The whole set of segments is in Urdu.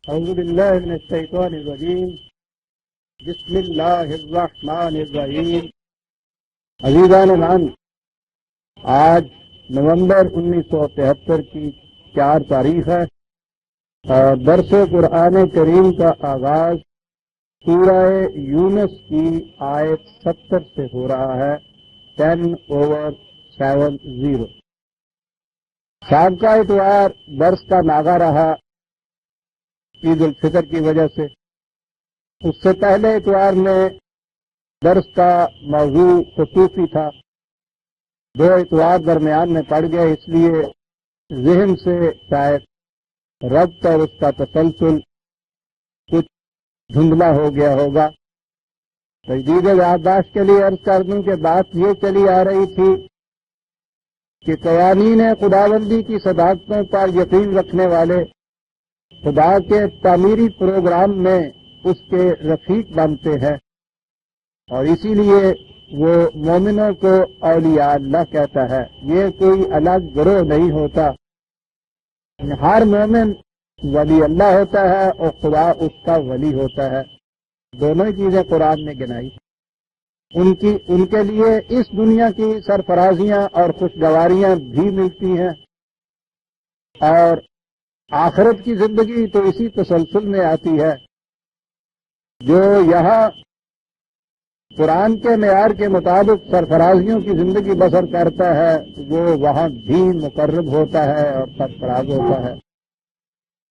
اعوذ باللہ من الشیطان الرجیم بسم اللہ الرحمن الرحیم۔ عزیزان من، آج نومبر 1973 کی 4 تاریخ ہے اور درس قرآن کریم کا آغاز سورہ یونس کی آیت 70 سے ہو رہا ہے، 10/70۔ سابقہ اتوار درس کا ناغہ رہا عید الفطر کی وجہ سے۔ اس سے پہلے اتوار میں درس کا موضوع خصوصی تھا، 2 اتوار درمیان میں پڑ گئے، اس لیے ذہن سے شاید ربط اور اس کا تسلسل کچھ دھندلا ہو گیا ہوگا۔ تجدید یادداشت کے لیے عرض کر دوں کہ بات یہ چلی آ رہی تھی کہ قوانین خداوندی کی صداقتوں پر یقین رکھنے والے خدا کے تعمیری پروگرام میں اس کے رفیق بنتے ہیں، اور اسی لیے وہ مومنوں کو اولیاء اللہ کہتا ہے۔ یہ کوئی الگ گروہ نہیں ہوتا، ہر مومن ولی اللہ ہوتا ہے اور خدا اس کا ولی ہوتا ہے۔ دونوں چیزیں قرآن نے گنائی۔ ان کے لیے اس دنیا کی سرفرازیاں اور خوشگواریاں بھی ملتی ہیں، اور آخرت کی زندگی تو اسی تسلسل میں آتی ہے۔ جو یہاں قرآن کے معیار کے مطابق سرفرازیوں کی زندگی بسر کرتا ہے، وہ وہاں بھی مقرب ہوتا ہے اور سرفراز ہوتا ہے۔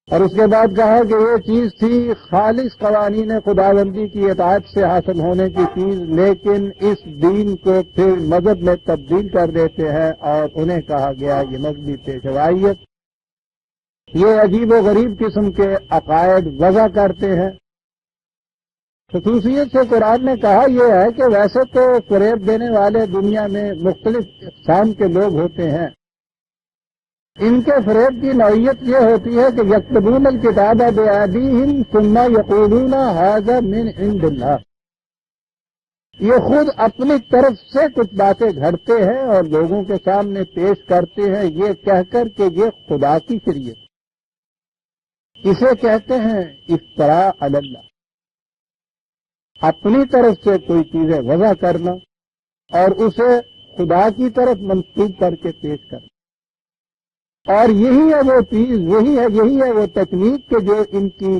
اور اس کے بعد کہا کہ یہ چیز تھی خالص قوانین خداوندی کی اطاعت سے حاصل ہونے کی چیز، لیکن اس دین کو پھر مذہب میں تبدیل کر دیتے ہیں اور انہیں کہا گیا یہ مذہبی پیشوائیت۔ یہ عجیب و غریب قسم کے عقائد وضع کرتے ہیں۔ خصوصیت سے قرآن نے کہا یہ ہے کہ ویسے تو فریب دینے والے دنیا میں مختلف اقسام کے لوگ ہوتے ہیں۔ ان کے فریب کی نوعیت یہ ہوتی ہے کہ یکتبون الکتاب بایدیہم ثم یقولون ھذا من عند اللہ۔ یہ خود اپنی طرف سے کچھ باتیں گھڑتے ہیں اور لوگوں کے سامنے پیش کرتے ہیں، یہ کہہ کر کہ یہ خدا کی شریعت۔ اسے کہتے ہیں افتراء علی اللہ، اپنی طرف سے کوئی چیزیں وضع کرنا اور اسے خدا کی طرف منسوب کر کے پیش کرنا۔ اور یہی ہے وہ چیز، یہی ہے وہ تکنیک کہ جو ان کی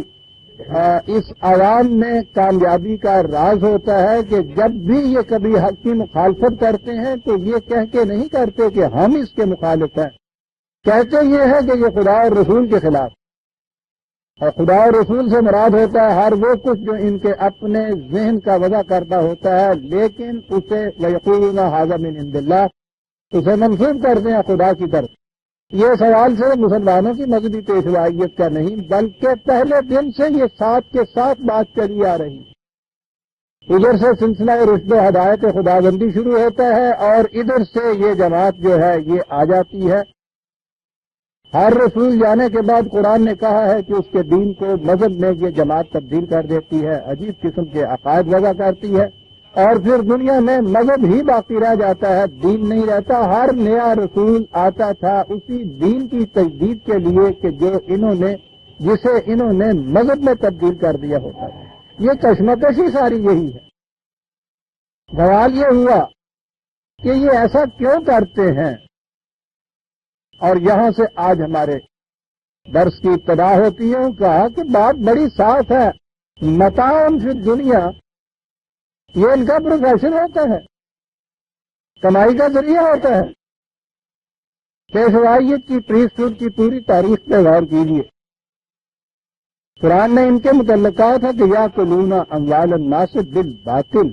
اس عوام میں کامیابی کا راز ہوتا ہے کہ جب بھی یہ کبھی حق کی مخالفت کرتے ہیں تو یہ کہہ کے نہیں کرتے کہ ہم اس کے مخالف ہیں، کہتے یہ ہے کہ یہ خدا اور رسول کے خلاف۔ اور خدا اور رسول سے مراد ہوتا ہے ہر وہ کچھ جو ان کے اپنے ذہن کا وضع کرتا ہوتا ہے، لیکن اسے وَيَقُولُونَ هَذَا مِنْ عِنْدِ اللَّهِ اسے منسوب کرتے ہیں خدا کی طرف۔ یہ سوال صرف مسلمانوں کی مذہبی پیشوائیت کا نہیں، بلکہ پہلے دن سے یہ ساتھ کے ساتھ بات چلی آ رہی۔ ادھر سے سلسلہ رشد و ہدایت خداوندی شروع ہوتا ہے اور ادھر سے یہ جماعت جو ہے یہ آ جاتی ہے۔ ہر رسول جانے کے بعد قرآن نے کہا ہے کہ اس کے دین کو مذہب میں یہ جماعت تبدیل کر دیتی ہے، عجیب قسم کے عقائد وضع کرتی ہے، اور پھر دنیا میں مذہب ہی باقی رہ جاتا ہے، دین نہیں رہتا۔ ہر نیا رسول آتا تھا اسی دین کی تجدید کے لیے کہ جسے انہوں نے مذہب میں تبدیل کر دیا ہوتا ہے۔ یہ کشمکش ہی ساری یہی ہے۔ سوال یہ ہوا کہ یہ ایسا کیوں کرتے ہیں، اور یہاں سے آج ہمارے درس کی ابتدا ہوتی ہے۔ کہا کہ بات بڑی صاف ہے، متاع فی الدنیا یہ ان کا پروفیشن ہوتا ہے، کمائی کا ذریعہ ہوتا ہے۔ پیشوائیت کی پریسٹہوڈ کی پوری تاریخ پہ غور کیجیے۔ قرآن نے ان کے متعلق کہا تھا کہ یاکلون اموال الناس بالباطل۔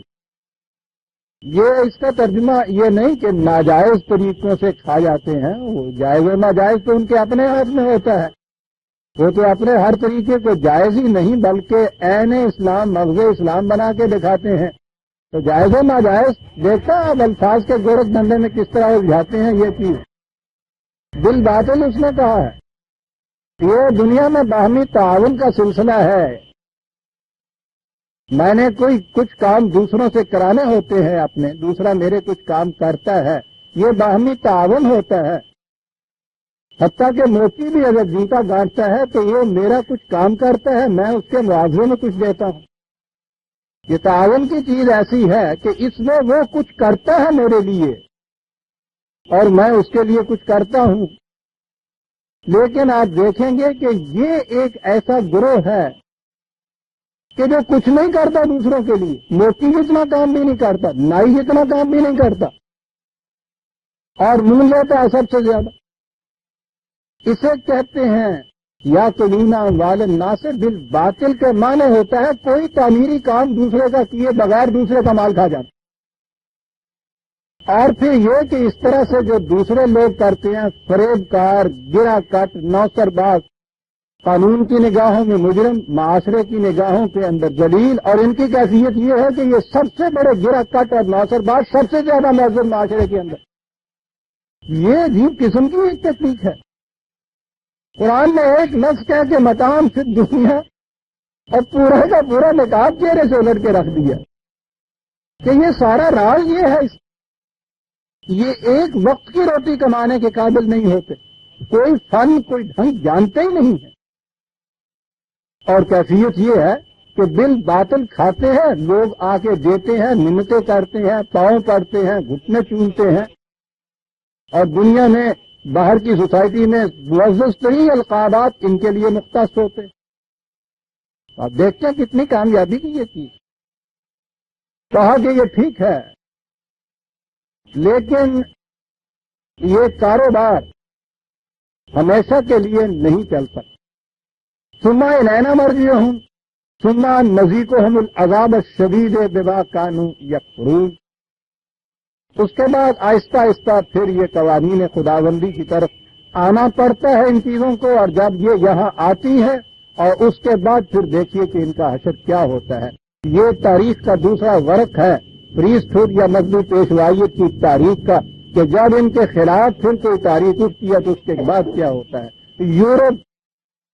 یہ اس کا ترجمہ یہ نہیں کہ ناجائز طریقوں سے کھا جاتے ہیں، وہ جائز و ناجائز تو ان کے اپنے ہاتھ میں ہوتا ہے، وہ تو اپنے ہر طریقے کو جائز ہی نہیں بلکہ عین اسلام مغز اسلام بنا کے دکھاتے ہیں۔ تو جائز و ناجائز دیکھتا اب الفاظ کے گورکھ دھندے میں کس طرح الجھاتے ہیں یہ چیز۔ بالباطل اس نے کہا ہے، یہ دنیا میں باہمی تعاون کا سلسلہ ہے۔ میں نے کچھ کام دوسروں سے کرانے ہوتے ہیں اپنے، دوسرا میرے کچھ کام کرتا ہے، یہ باہمی تعاون ہوتا ہے۔ حتیٰ کہ موچی بھی اگر جوتا گانٹتا ہے تو وہ میرا کچھ کام کرتا ہے، میں اس کے معاوضے میں کچھ دیتا ہوں۔ یہ تعاون کی چیز ایسی ہے کہ اس میں وہ کچھ کرتا ہے میرے لیے اور میں اس کے لیے کچھ کرتا ہوں۔ لیکن آپ دیکھیں گے کہ یہ ایک ایسا گروہ ہے کہ جو کچھ نہیں کرتا دوسروں کے لیے، موچی اتنا کام بھی نہیں کرتا، نائی اتنا کام بھی نہیں کرتا، اور منہ لیتا ہے سب سے زیادہ۔ اسے کہتے ہیں یا کلونا والن ناصر بالباطل کے معنی ہوتا ہے کوئی تعمیری کام دوسرے کا کیے بغیر دوسرے کا مال کھا جاتا۔ اور پھر یہ کہ اس طرح سے جو دوسرے لوگ کرتے ہیں، فریب کار، گرا کٹ، نوسر باز، قانون کی نگاہوں میں مجرم، معاشرے کی نگاہوں کے اندر ذلیل، اور ان کی کیفیت یہ ہے کہ یہ سب سے بڑے گرا کٹ اور نوسر باز، سب سے زیادہ مہذب معاشرے کے اندر۔ یہ عجیب قسم کی ایک تکنیک ہے۔ قرآن نے ایک لفظ کہہ کے متام فی دنیا اور پورا کا پورا نقاب چہرے سے الٹ کے رکھ دیا کہ یہ سارا راز یہ ہے، یہ ایک وقت کی روٹی کمانے کے قابل نہیں ہوتے، کوئی فن کوئی ڈھنگ جانتے ہی نہیں ہے، اور کیفیت یہ ہے کہ بل باطل کھاتے ہیں، لوگ آ کے دیتے ہیں، منتیں کرتے ہیں، پاؤں پڑتے ہیں، گھٹنے چومتے ہیں، اور دنیا میں باہر کی سوسائٹی میں معزز ترین القابات ان کے لیے مختص ہوتے۔ آپ دیکھتے ہیں کتنی کامیابی کی یہ چیز۔ کہا کہ یہ ٹھیک ہے لیکن یہ کاروبار ہمیشہ کے لیے نہیں چل سکتا۔ ثم الینا مرجعہم ثم نذیقہم العذاب الشدید بما کانوا یکفرون۔ اس کے بعد آہستہ آہستہ پھر یہ قوانین خداوندی کی طرف آنا پڑتا ہے ان چیزوں کو، اور جب یہ یہاں آتی ہے اور اس کے بعد پھر دیکھیے کہ ان کا حشر کیا ہوتا ہے۔ یہ تاریخ کا دوسرا ورق ہے پریسٹ ہوڈ یا مذہبی پیشوائیت کی تاریخ کا، کہ جب ان کے خلاف پھر کوئی تاریخ اٹھتی ہے تو اس کے بعد کیا ہوتا ہے۔ یورپ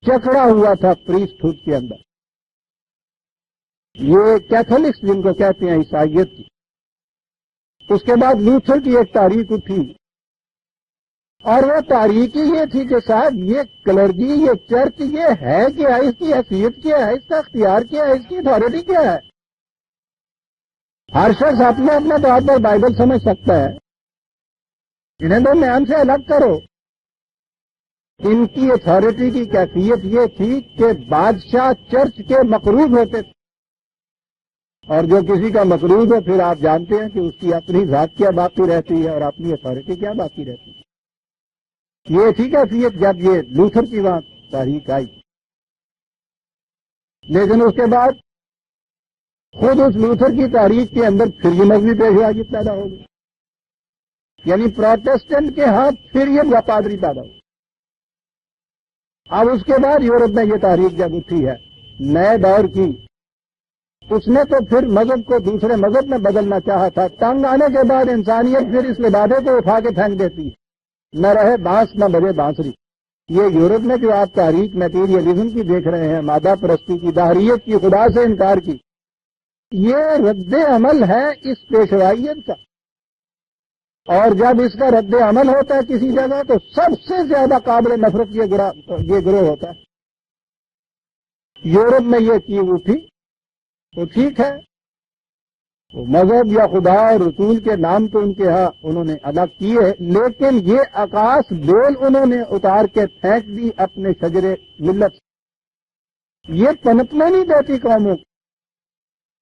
چکڑا ہوا تھا پریسٹ ہوڈ کے اندر، یہ کیتھولکس جن کو کہتے ہیں عیسائیت کی۔ اس کے بعد لوتھر کی ایک تاریخ اٹھی، اور وہ تاریخ ہی یہ تھی کہ صاحب یہ کلرجی، یہ چرچ، یہ ہے کیا، اس کی حیثیت کیا ہے، اس کا اختیار کیا ہے، اس کی اتھارٹی کیا ہے۔ ہر شخص اپنے اپنے طور پر بائبل سمجھ سکتا ہے، انہیں دو نام سے الگ کرو۔ ان کی اتھارٹی کی کیفیت یہ تھی کہ بادشاہ چرچ کے مقروض ہوتے تھے، اور جو کسی کا مقروض ہے پھر آپ جانتے ہیں کہ اس کی اپنی ذات کیا باقی رہتی ہے اور اپنی اتھارٹی کیا باقی رہتی ہے۔ یہ تھی کیفیت جب یہ لوتھر کی وہاں تاریخ آئی، لیکن اس کے بعد خود اس لوتھر کی تاریخ کے اندر پھر یہ مذہبی پیشوائیت پیدا ہو گئی، یعنی پروٹسٹنٹ کے ہاتھ پھر یہ پادری پیدا ہو۔ اب اس کے بعد یورپ میں یہ تاریخ جب اٹھی ہے نئے دور کی، اس نے تو پھر مذہب کو دوسرے مذہب میں بدلنا چاہا تھا۔ تنگ آنے کے بعد انسانیت پھر اس لبادے کو اٹھا کے پھینک دیتی ہے، نہ رہے بانس نہ بجے بانسری۔ یہ یورپ میں جو آپ تاریخ میٹیریلزم کی دیکھ رہے ہیں، مادہ پرستی کی، دہریت کی، خدا سے انکار کی، یہ رد عمل ہے اس پیشوائیت کا۔ اور جب اس کا رد عمل ہوتا ہے کسی جگہ تو سب سے زیادہ قابل نفرت یہ گروہ ہوتا ہے۔ یورپ میں یہ چیز اٹھی تو ٹھیک ہے، وہ مذہب یا خدا اور رسول کے نام تو ان کے ہاں انہوں نے الگ کیے، لیکن یہ آکاش بیل انہوں نے اتار کے پھینک دی اپنے شجرے ملت۔ یہ پنپنے نہیں دیتی قوموں کو۔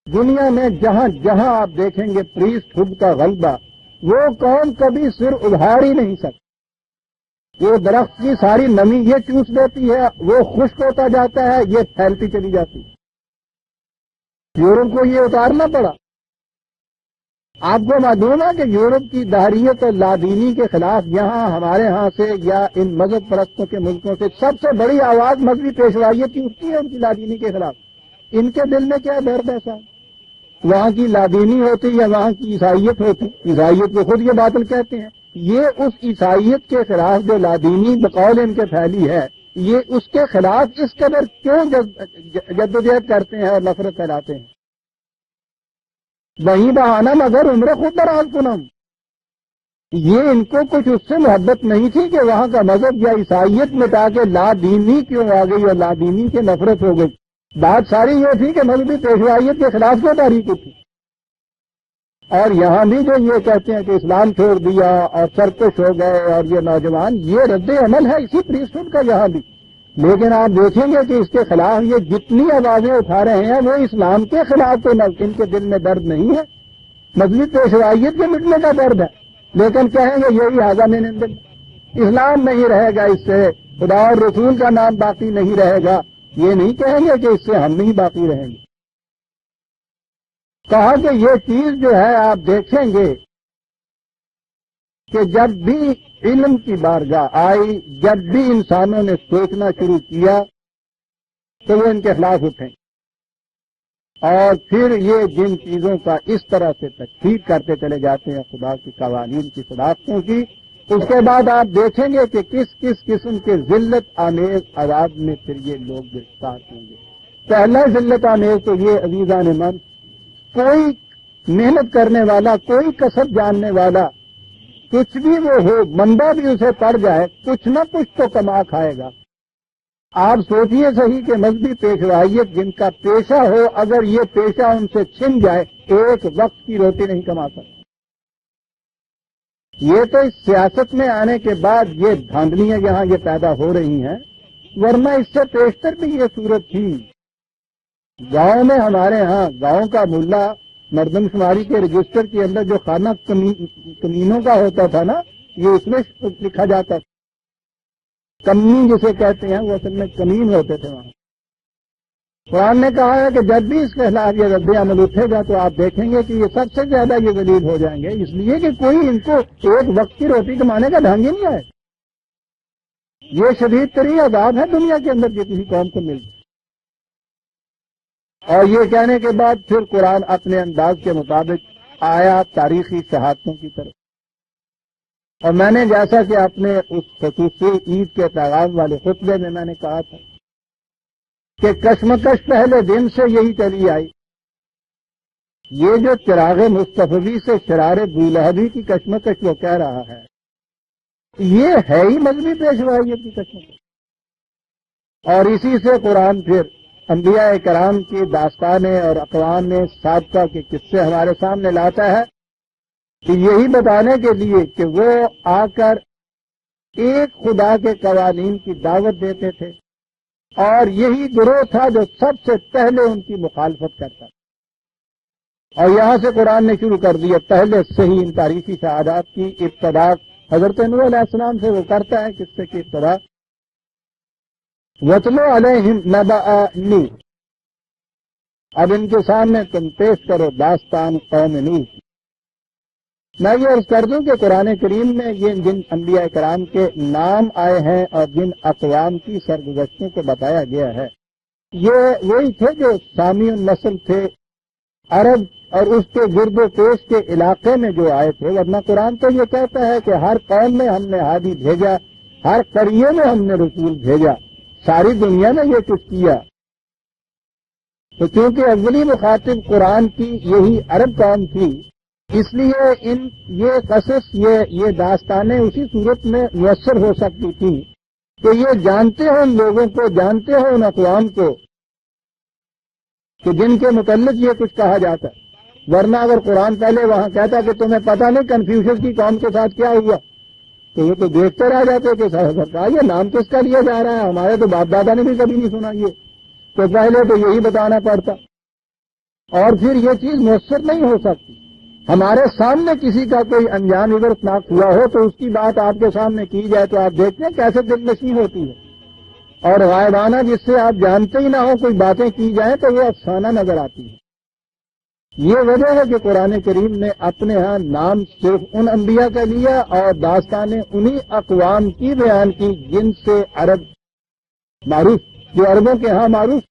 دنیا میں جہاں جہاں آپ دیکھیں گے پریسٹ ہوڈ کا غلبہ، وہ قوم کبھی سر ادھار ہی نہیں سکتی۔ وہ درخت کی ساری نمی یہ چوس دیتی ہے، وہ خشک ہوتا جاتا ہے، یہ پھیلتی چلی جاتی ہے۔ یورپ کو یہ اتارنا پڑا۔ آپ کو معلوم ہے کہ یورپ کی دہریت اور لادینی کے خلاف یہاں ہمارے ہاں سے یا ان مذہب پرستوں کے ملکوں سے سب سے بڑی آواز مذہبی پیشوائیت کی اٹھتی ہے ان کی لادینی کے خلاف۔ ان کے دل میں کیا درد ایسا ہے؟ وہاں کی لادینی ہوتی یا وہاں کی عیسائیت ہوتی، عیسائیت کو خود یہ باطل کہتے ہیں، یہ اس عیسائیت کے خلاف جو لادینی بقول ان کے پھیلی ہے، یہ اس کے خلاف اس قدر کیوں جدوجہد کرتے ہیں اور نفرت پھیلاتے ہیں؟ وہیں بہانہ مگر عمر خود دراز کنم، یہ ان کو کچھ اس سے محبت نہیں تھی کہ وہاں کا مذہب یا عیسائیت مٹا کے لا دینی کیوں آ گئی اور لا دینی کے نفرت ہو گئی. بات ساری یہ تھی کہ مذہبی پیشوائیت کے خلاف کیوں تاریخ تھی. اور یہاں بھی جو یہ کہتے ہیں کہ اسلام چھوڑ دیا اور سرکش ہو گئے اور یہ نوجوان، یہ رد عمل ہے اسی پریسٹہوڈ کا یہاں بھی. لیکن آپ دیکھیں گے کہ اس کے خلاف یہ جتنی آوازیں اٹھا رہے ہیں وہ اسلام کے خلاف تو ان کے دل میں درد نہیں ہے، مذہبی پیشوائیت کے مٹنے کا درد ہے. لیکن کہیں گے یہی آزاد نندن، اسلام نہیں رہے گا، اس سے خدا اور رسول کا نام باقی نہیں رہے گا. یہ نہیں کہیں گے کہ اس سے ہم نہیں باقی رہیں گے. کہا کہ یہ چیز جو ہے آپ دیکھیں گے کہ جب بھی علم کی بارگاہ آئی، جب بھی انسانوں نے سوچنا شروع کیا تو وہ ان کے خلاف اٹھیں، اور پھر یہ جن چیزوں کا اس طرح سے تکفیر کرتے چلے جاتے ہیں خدا کی قوانین کی صداقتوں کی، اس کے بعد آپ دیکھیں گے کہ کس کس قسم کے ذلت آمیز عذاب میں پھر یہ لوگ گرفتار ہوں گے. پہلا ذلت آمیز تو یہ عزیزان من، کوئی محنت کرنے والا، کوئی کسب جاننے والا، کچھ بھی وہ ہو، مندا بھی اسے پڑ جائے، کچھ نہ کچھ تو کما کھائے گا. آپ سوچئے صحیح کہ مذہبی پیشوائیت جن کا پیشہ ہو، اگر یہ پیشہ ان سے چھن جائے ایک وقت کی روٹی نہیں کما سکتے. یہ تو اس سیاست میں آنے کے بعد یہ دھاندلیاں یہاں یہ پیدا ہو رہی ہیں، ورنہ اس سے پیشتر بھی یہ صورت تھی. گاؤں میں ہمارے ہاں گاؤں کا ملا مردم شماری کے رجسٹر کے اندر جو خانہ کمینوں کا ہوتا تھا نا، یہ اس میں لکھا جاتا تھا. کمی جسے کہتے ہیں وہ اصل میں کمین ہوتے تھے وہاں. قرآن نے کہا ہے کہ جب بھی اس کے خلاف یہ رد عمل اٹھے گا تو آپ دیکھیں گے کہ یہ سب سے زیادہ یہ ذلیل ہو جائیں گے، اس لیے کہ کوئی ان کو ایک وقت کی روٹی کمانے کا ڈھنگ ہی نہیں آئے. یہ شدید ترین عذاب ہے دنیا کے اندر جو کسی قوم کو ملتا. اور یہ کہنے کے بعد پھر قرآن اپنے انداز کے مطابق آیا تاریخی شہادتوں کی طرف. اور میں نے جیسا کہ اپنے اس خصوصی عید کے پیغام والے خطبے میں نے کہا تھا کہ کشمکش پہلے دن سے یہی چلی آئی. یہ جو چراغ مصطفی سے شرار بولہبی کی کشمکش وہ کہہ رہا ہے، یہ ہے ہی مذہبی پیشوائیت کی کشمکش. اور اسی سے قرآن پھر انبیاء کرام کی داستانیں اور اقوام سابقہ کے قصے ہمارے سامنے لاتا ہے کہ یہی بتانے کے لیے کہ وہ آ کر ایک خدا کے قوانین کی دعوت دیتے تھے، اور یہی گروہ تھا جو سب سے پہلے ان کی مخالفت کرتا تھا. اور یہاں سے قرآن نے شروع کر دیا پہلے سے ہی ان تاریخی شہادات کی ابتدا حضرت نوح علیہ السلام سے وہ کرتا ہے قصے کی ابتدا. وَاتْلُ عَلَيْهِمْ نَبَأَ نُوح، اب ان کے سامنے تم پیش کرو داستان قوم نوح. میں یہ عرض کر دوں کہ قرآن کریم میں یہ جن انبیاء کرام کے نام آئے ہیں اور جن اقوام کی سرگزشتوں کو بتایا گیا ہے، یہ وہی تھے جو سامی النسل تھے، عرب اور اس کے گرد و پیش کے علاقے میں جو آئے تھے. ورنہ قرآن تو یہ کہتا ہے کہ ہر قوم میں ہم نے ہادی بھیجا، ہر قریے میں ہم نے رسول بھیجا، ساری دنیا نے یہ کچھ کیا. تو چونکہ اولی مخاطب قرآن کی یہی عرب قوم تھی، اس لیے یہ قصص یہ داستانیں اسی صورت میں میسر ہو سکتی تھی کہ یہ جانتے ہوں ان لوگوں کو، جانتے ہوں ان اقوام کو کہ جن کے متعلق یہ کچھ کہا جاتا ہے. ورنہ اگر قرآن پہلے وہاں کہتا کہ تمہیں پتہ نہیں کنفیوشن کی قوم کے ساتھ کیا ہوا، تو یہ تو دیکھتے رہ جاتے کہ سرکار یہ نام کس کا لیا جا رہا ہے، ہمارے تو باپ دادا نے بھی کبھی نہیں سنا. یہ تو پہلے تو یہی بتانا پڑتا، اور پھر یہ چیز میسر نہیں ہو سکتی. ہمارے سامنے کسی کا کوئی انجان عبرتناک ہوا ہو تو اس کی بات آپ کے سامنے کی جائے تو آپ دیکھتے ہیں کیسے دل نشیں ہوتی ہے. اور غائبانہ جس سے آپ جانتے ہی نہ ہو کوئی باتیں کی جائیں تو وہ افسانہ نظر آتی ہے. یہ وجہ ہے کہ قرآن کریم نے اپنے ہاں نام صرف ان انبیاء کا لیا اور داستانیں انہی اقوام کی بیان کی جن سے عرب معروف، جو عربوں کے ہاں معروف،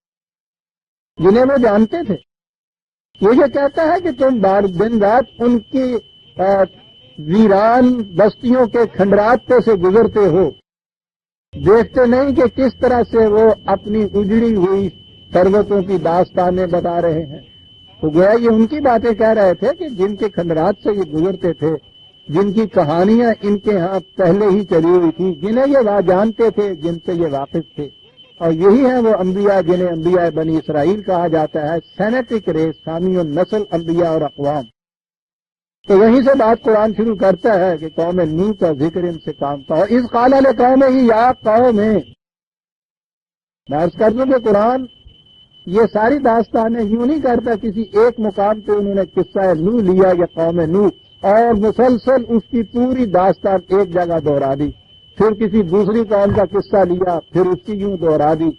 جنہیں وہ جانتے تھے. یہ کہتا ہے کہ تم دن رات ان کی ویران بستیوں کے کھنڈرات پہ سے گزرتے ہو، دیکھتے نہیں کہ کس طرح سے وہ اپنی اجڑی ہوئی ثروتوں کی داستانیں بتا رہے ہیں. تو گویا یہ ان کی باتیں کہہ رہے تھے کہ جن کے کھنڈرات سے یہ گزرتے تھے جن کی کہانیاں ان کے ہاں پہلے ہی چلی ہوئی تھی، جنہیں یہ جانتے تھے، جن سے یہ واقف تھے، اور یہی ہیں وہ انبیاء جنہیں انبیاء بنی اسرائیل کہا جاتا ہے، سینیٹک ریس، ثانی النسل انبیاء اور اقوام۔ تو وہیں سے بات قرآن شروع کرتا ہے کہ قوم نوح کا ذکر ان سے کام تھا، اور اس قال لقوم ہی یا قوم میں عرض کر دوں کہ قرآن یہ ساری داستانیں یوں نہیں کرتا کسی ایک مقام پہ انہوں نے قصہ نوح لیا یا قوم نوح اور مسلسل اس کی پوری داستان ایک جگہ دوہرا دی، پھر کسی دوسری قوم کا قصہ لیا پھر اس کی یوں دوہرا دی۔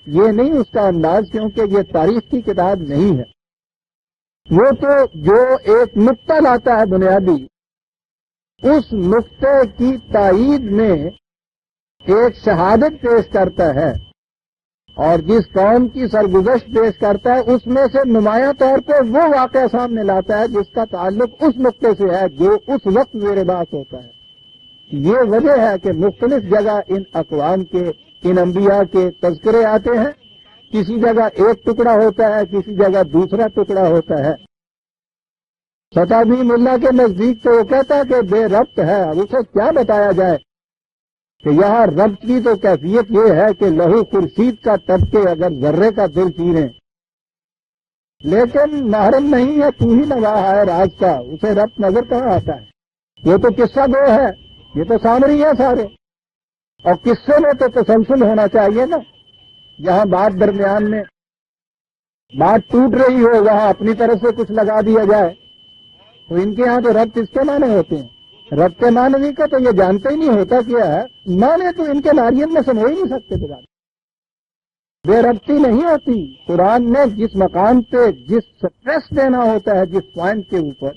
یہ نہیں اس کا انداز، کیونکہ یہ تاریخ کی کتاب نہیں ہے۔ وہ تو جو ایک نقطہ لاتا ہے بنیادی، اس نقطے کی تائید میں ایک شہادت پیش کرتا ہے، اور جس قوم کی سرگزشت پیش کرتا ہے اس میں سے نمایاں طور پہ وہ واقعہ سامنے لاتا ہے جس کا تعلق اس نقطے سے ہے جو اس وقت زیر بحث ہوتا ہے۔ یہ وجہ ہے کہ مختلف جگہ ان اقوام کے، ان انبیاء کے تذکرے آتے ہیں، کسی جگہ ایک ٹکڑا ہوتا ہے، کسی جگہ دوسرا ٹکڑا ہوتا ہے۔ ستابی اللہ کے نزدیک تو وہ کہتا ہے کہ بے ربط ہے، اب اسے کیا بتایا جائے کہ یہاں ربط کی تو کیفیت یہ ہے کہ لہو خورشید کا طبقے اگر ذرے کا دل چیریں، لیکن محرم نہیں ہے، تو ہی نواح ہے راز کا، اسے ربط نظر کہاں آتا ہے؟ یہ تو قصہ گو ہے، یہ تو سامری ہے سارے، اور قصے میں تو تسلسل ہونا چاہیے نا۔ جہاں بات درمیان میں بات ٹوٹ رہی ہو وہاں اپنی طرف سے کچھ لگا دیا جائے، تو ان کے ہاں تو ربط اس کے معنی ہوتے ہیں۔ ربط معنوی کا تو یہ جانتے ہی نہیں ہوتا کیا ہے، معنی تو ان کے ناریل میں سمجھ ہی نہیں سکتے تھے، بے ربطی نہیں ہوتی۔ قرآن نے جس مقام پہ جس سٹریس دینا ہوتا ہے، جس پوائنٹ کے اوپر،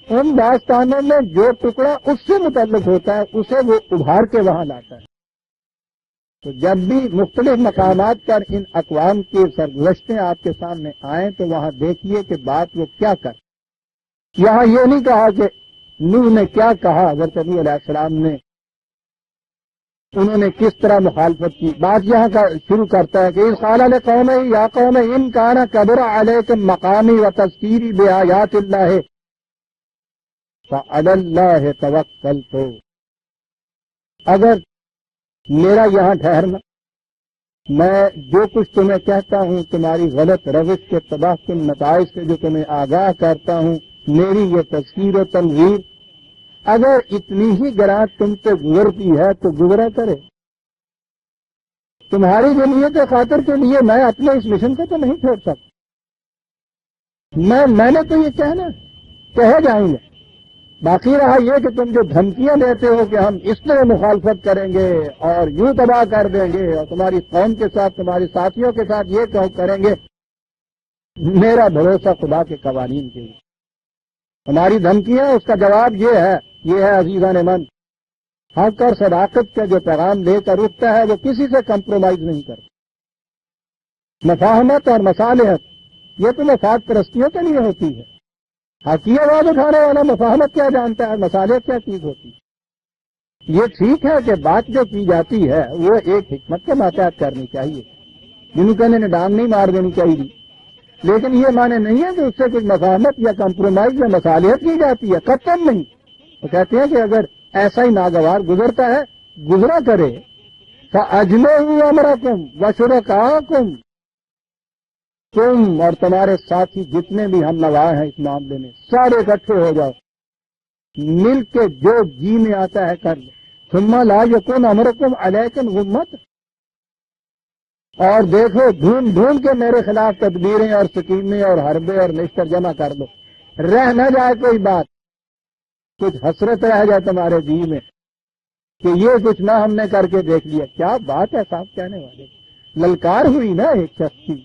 ان داستانوں میں جو ٹکڑا اس سے متعلق ہوتا ہے اسے وہ ابھار کے وہاں لاتا ہے۔ تو جب بھی مختلف مقامات پر ان اقوام کی سرگزشتیں آپ کے سامنے آئیں تو وہاں دیکھیے کہ بات وہ کیا کر۔ یہاں یہ نہیں کہا کہ نوح نے کیا کہا، حضرت نبی علیہ السلام نے، انہوں نے کس طرح مخالفت کی۔ بات یہاں کا شروع کرتا ہے کہ اس قال لقوم یا قوم ان کان کبر علیکم مقامی و تذکیری بآیات اللہ فعلی اللہ توکلت۔ اگر میرا یہاں ٹھہرنا، میں جو کچھ تمہیں کہتا ہوں تمہاری غلط روش کے تباہ کن نتائج سے جو تمہیں آگاہ کرتا ہوں، میری یہ تذکیر و تنویر اگر اتنی ہی گراں تم سے گزرتی ہے تو گزرا کرے۔ تمہاری جمعیت خاطر کے لیے میں اپنے اس مشن کو تو نہیں چھوڑ سکتا، میں نے تو یہ کہنا کہے جائیں گے۔ باقی رہا یہ کہ تم جو دھمکیاں دیتے ہو کہ ہم اس طرح مخالفت کریں گے اور یوں تباہ کر دیں گے اور تمہاری قوم کے ساتھ تمہاری ساتھیوں کے ساتھ یہ کریں گے، میرا بھروسہ خدا کے قوانین کے لیے۔ ہماری دھمکیاں اس کا جواب یہ ہے عزیزان من، حق اور صداقت کا جو پیغام لے کر اٹھتا ہے وہ کسی سے کمپرومائز نہیں کرتا۔ مفاہمت اور مصالحت یہ تو مفاد پرستیوں کے لیے ہوتی ہے۔ حقیقی آواز اٹھانے والا مفاہمت کیا جانتا ہے، مصالحت کیا چیز ہوتی ہے۔ یہ ٹھیک ہے کہ بات جو کی جاتی ہے وہ ایک حکمت کے ماتحت کرنی چاہیے، جنہوں کہنے نے ڈانگ نہیں مار دینی چاہیے، لیکن یہ معنی نہیں ہے کہ اس سے کچھ مفاہمت یا کمپرومائز یا مصالحت کی جاتی ہے، قطعاً نہیں۔ وہ کہتے ہیں کہ اگر ایسا ہی ناگوار گزرتا ہے گزرا کرے، فَأَجْمِعُوا أَمْرَكُمْ وَشُرَكَاءَكُمْ، تم اور تمہارے ساتھی جتنے بھی ہم نوا ہیں اس معاملے میں سارے اکٹھے ہو جاؤ، مل کے جو جی میں آتا ہے کر لو۔ ثُمَّ لَا يَكُنْ أَمْرُكُمْ عَلَيْكُمْ غُمَّةً، اور دیکھو ڈھونڈ ڈھونڈ کے میرے خلاف تدبیریں اور سکیمیں اور حربے اور نشتر جمع کر لو، رہ نہ جائے کوئی بات، کچھ حسرت رہ جائے تمہارے جی میں کہ یہ کچھ نہ ہم نے کر کے دیکھ لیا۔ کیا بات ہے صاحب کہنے والے، للکار ہوئی نا ایک شخص کی۔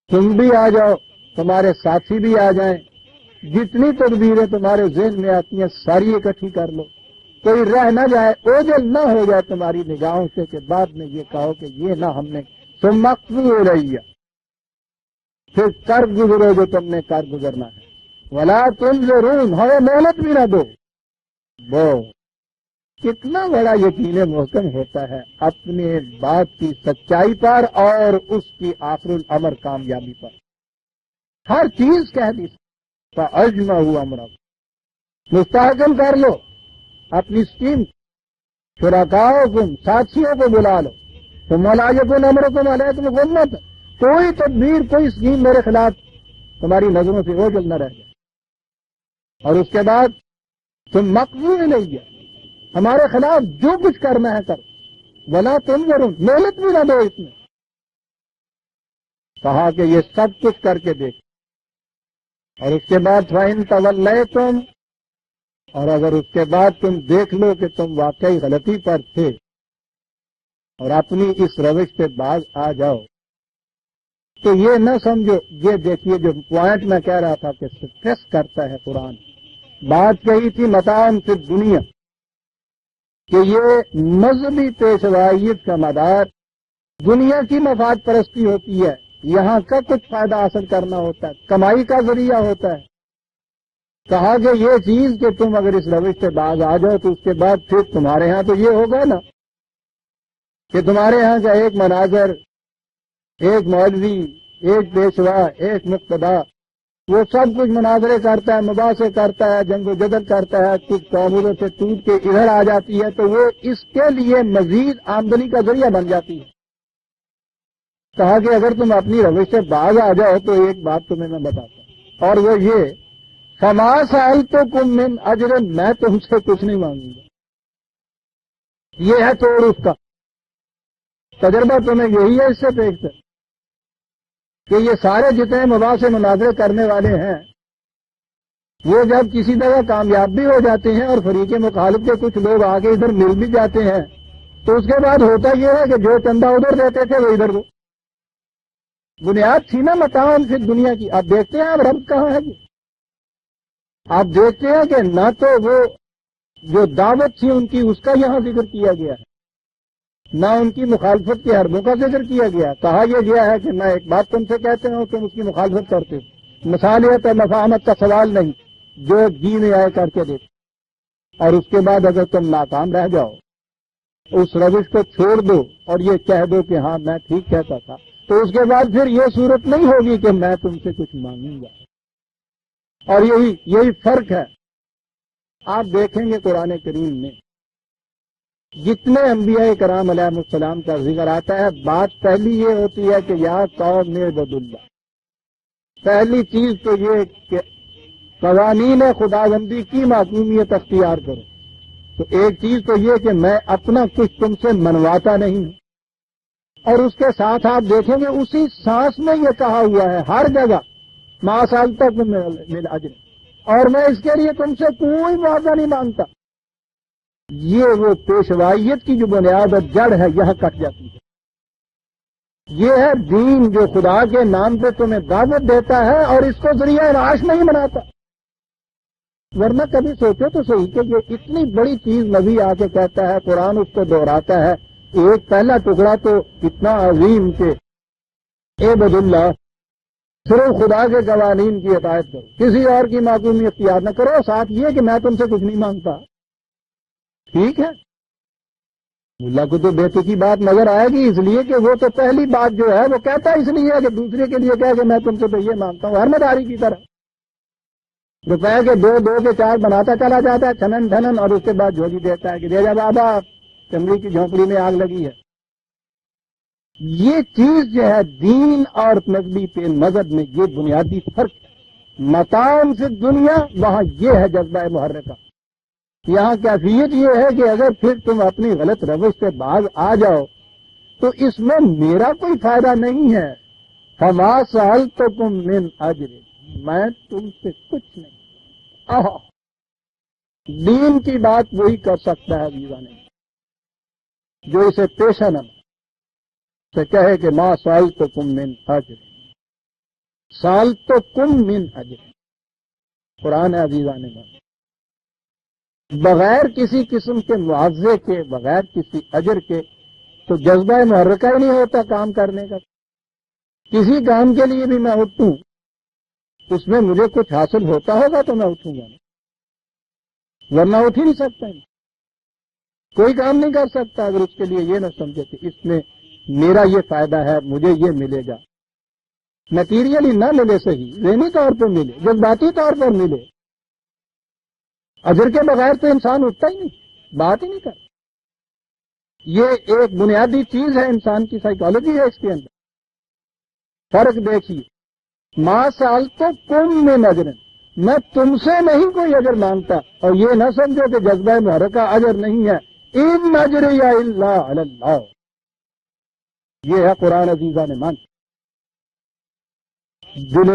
تم بھی آ جاؤ، تمہارے ساتھی بھی آ جائیں، جتنی تدبیریں تمہارے ذہن میں آتی ہیں ساری اکٹھی کر لو، کوئی رہ نہ جائے، اوجل نہ ہو جائے تمہاری نگاہوں سے کہ بعد میں یہ کہو کہ یہ نہ ہم نے مقصود ہو رہی ہے، پھر کر گزرو جو تم نے کر گزرنا ہے۔ ولا تنظرون، ہمیں محنت بھی نہ دو۔ وہ کتنا بڑا یقین محکم ہوتا ہے اپنے بات کی سچائی پر اور اس کی آخر الامر کامیابی پر، ہر چیز کہہ دی فَأَجْمَعُوا أَمْرَهُمْ، مستحکم کر لو اپنی اسکیم، شرکاؤ کم، ساتھیوں کو بلا لو، تو مولا یکن امرکم علیکم غمت، کوئی تدبیر کوئی اسکیم میرے خلاف تمہاری نظروں سے اوجھل نہ رہ جائے، اور اس کے بعد تم مقبول نہیں گیا، ہمارے خلاف جو کچھ کرنا ہے کر، ولا تنظرون، محنت بھی نہ دو اس میں۔ کہا کہ یہ سب کچھ کر کے دیکھ، اور اس کے بعد فَإِن تَوَلَّيْتُمْ، اور اگر اس کے بعد تم دیکھ لو کہ تم واقعی غلطی پر تھے اور اپنی اس روش سے باز آ جاؤ، تو یہ نہ سمجھو، یہ دیکھیے جو پوائنٹ میں کہہ رہا تھا کہ سٹریس کرتا ہے قرآن، بات کہی تھی متاعن فی الدنیا، کہ یہ مذہبی پیشوائیت کا مدار دنیا کی مفاد پرستی ہوتی ہے، یہاں کا کچھ فائدہ حاصل کرنا ہوتا ہے، کمائی کا ذریعہ ہوتا ہے۔ کہا کہ یہ چیز کہ تم اگر اس روش سے باز آ جاؤ تو اس کے بعد پھر تمہارے ہاں تو یہ ہوگا نا کہ تمہارے ہاں کا ایک مناظر، ایک مولوی، ایک پیشوا، ایک مقتدا، وہ سب کچھ مناظرے کرتا ہے، مباحثے کرتا ہے، جنگ و جدل کرتا ہے، کچھ تعاملوں سے ٹوٹ کے ادھر آ جاتی ہے تو وہ اس کے لیے مزید آمدنی کا ذریعہ بن جاتی ہے۔ کہا کہ اگر تم اپنی روش سے باز آ جاؤ تو ایک بات تمہیں میں بتاتا ہوں، اور وہ یہ فما سألتکم من اجر، میں تم سے کچھ نہیں مانگوں گا، یہ ہے توڑ اس کا تجربہ، تمہیں یہی ہے اس سے پیش ہے کہ یہ سارے جتنے مباحثے مناظرے کرنے والے ہیں وہ جب کسی جگہ کامیاب بھی ہو جاتے ہیں اور فریق مخالف کے کچھ لوگ آگے ادھر مل بھی جاتے ہیں تو اس کے بعد ہوتا یہ ہے کہ جو چندہ ادھر دیتے تھے وہ ادھر دو، بنیاد تھی نا متاعن فی دنیا کی۔ آپ دیکھتے ہیں اب رب کہاں ہے جی، آپ دیکھتے ہیں کہ نہ تو وہ جو دعوت تھی ان کی اس کا یہاں ذکر کیا گیا ہے، نہ ان کی مخالفت کے حربوں کا ذکر کیا گیا۔ کہا یہ گیا ہے کہ میں ایک بات تم سے کہتے ہوں تم اس کی مخالفت کرتے ہو، مثالیت اور مفاہمت کا سوال نہیں، جو جی میں آئے کر کے دیکھ، اور اس کے بعد اگر تم ناکام رہ جاؤ اس روش کو چھوڑ دو اور یہ کہہ دو کہ ہاں میں ٹھیک کہتا تھا، تو اس کے بعد پھر یہ صورت نہیں ہوگی کہ میں تم سے کچھ مانگوں گا۔ اور یہی فرق ہے۔ آپ دیکھیں گے قرآن کریم میں جتنے انبیاء کرام علیہ السلام کا ذکر آتا ہے، بات پہلی یہ ہوتی ہے کہ یا قوم عبد اللہ، پہلی چیز تو یہ کہ قوانین خداوندی کی معصومیت اختیار کرو۔ تو ایک چیز تو یہ کہ میں اپنا کچھ تم سے منواتا نہیں ہوں، اور اس کے ساتھ آپ دیکھیں گے اسی سانس میں یہ کہا ہوا ہے ہر جگہ ما سألتکم من اجر، اور میں اس کے لیے تم سے کوئی معاوضہ نہیں مانگتا۔ یہ وہ پیشوائیت کی جو بنیاد اور جڑ ہے یہاں کٹ جاتی ہے۔ یہ ہے دین جو خدا کے نام پہ تمہیں دعوت دیتا ہے اور اس کو ذریعہ معاش نہیں بناتا۔ ورنہ کبھی سوچو تو صحیح کہ یہ اتنی بڑی چیز نبی آ کے کہتا ہے، قرآن اس کو دہراتا ہے، ایک پہلا ٹکڑا تو اتنا عظیم کہ عبد اللہ، صرف خدا کے قوانین کی اطاعت کرو، کسی اور کی معصومی اختیار نہ کرو، ساتھ یہ کہ میں تم سے کچھ نہیں مانگتا۔ ٹھیک ہے، اللہ کو تو بیٹے کی بات نظر آئے گی، اس لیے کہ وہ تو پہلی بات جو ہے وہ کہتا اس لیے کہ دوسرے کے لیے کہہ کہ میں تم سے تو یہ مانگتا ہوں، ہر مداری کی طرح روپے کے دو کے چار بناتا چلا جاتا ہے چھنن ڈھنن، اور اس کے بعد جھولی دیتا ہے کہ دے جا بابا چمڑی کی جھونپڑی میں آگ لگی ہے۔ یہ چیز جو ہے دین اور نقبی پہ مذہب میں یہ بنیادی فرق ہے۔ متاعن فی دنیا، وہاں یہ ہے جذبہ محرکہ، یہاں کیفیت یہ ہے کہ اگر پھر تم اپنی غلط روش سے باز آ جاؤ تو اس میں میرا کوئی فائدہ نہیں ہے۔ فما سألتکم من اجر، میں تم سے کچھ نہیں۔ دین کی بات وہی کر سکتا ہے دیوانے جو اسے پیشہ نہ سے کہے کہ ما سألتکم من اجر، سألتکم من اجر، قرآن عزیزان میں بغیر کسی قسم کے معاوضے کے، بغیر کسی اجر کے تو جذبہ محرکہ ہی نہیں ہوتا کام کرنے کا۔ کسی کام کے لیے بھی میں اٹھوں اس میں مجھے کچھ حاصل ہوتا ہوگا تو میں اٹھوں گا، ورنہ اٹھ ہی نہیں سکتا، کوئی کام نہیں کر سکتا اگر اس کے لیے یہ نہ سمجھے کہ اس میں میرا یہ فائدہ ہے، مجھے یہ ملے گا۔ میٹیریلی نہ ملے صحیح، ذہنی طور پر ملے، جذباتی طور پر ملے، اجر کے بغیر تو انسان اٹھتا ہی نہیں، بات ہی نہیں کرتا۔ یہ ایک بنیادی چیز ہے، انسان کی سائیکالوجی ہے اس کے اندر۔ فرق دیکھیے، ما سألتکم من اجر، میں تم سے نہیں کوئی اجر مانگتا، اور یہ نہ سمجھو کہ جذبہ محرکہ اجر نہیں ہے، ان اجری الا علی اللہ، یہ ہے قرآن عزیزہ نے مان۔ دل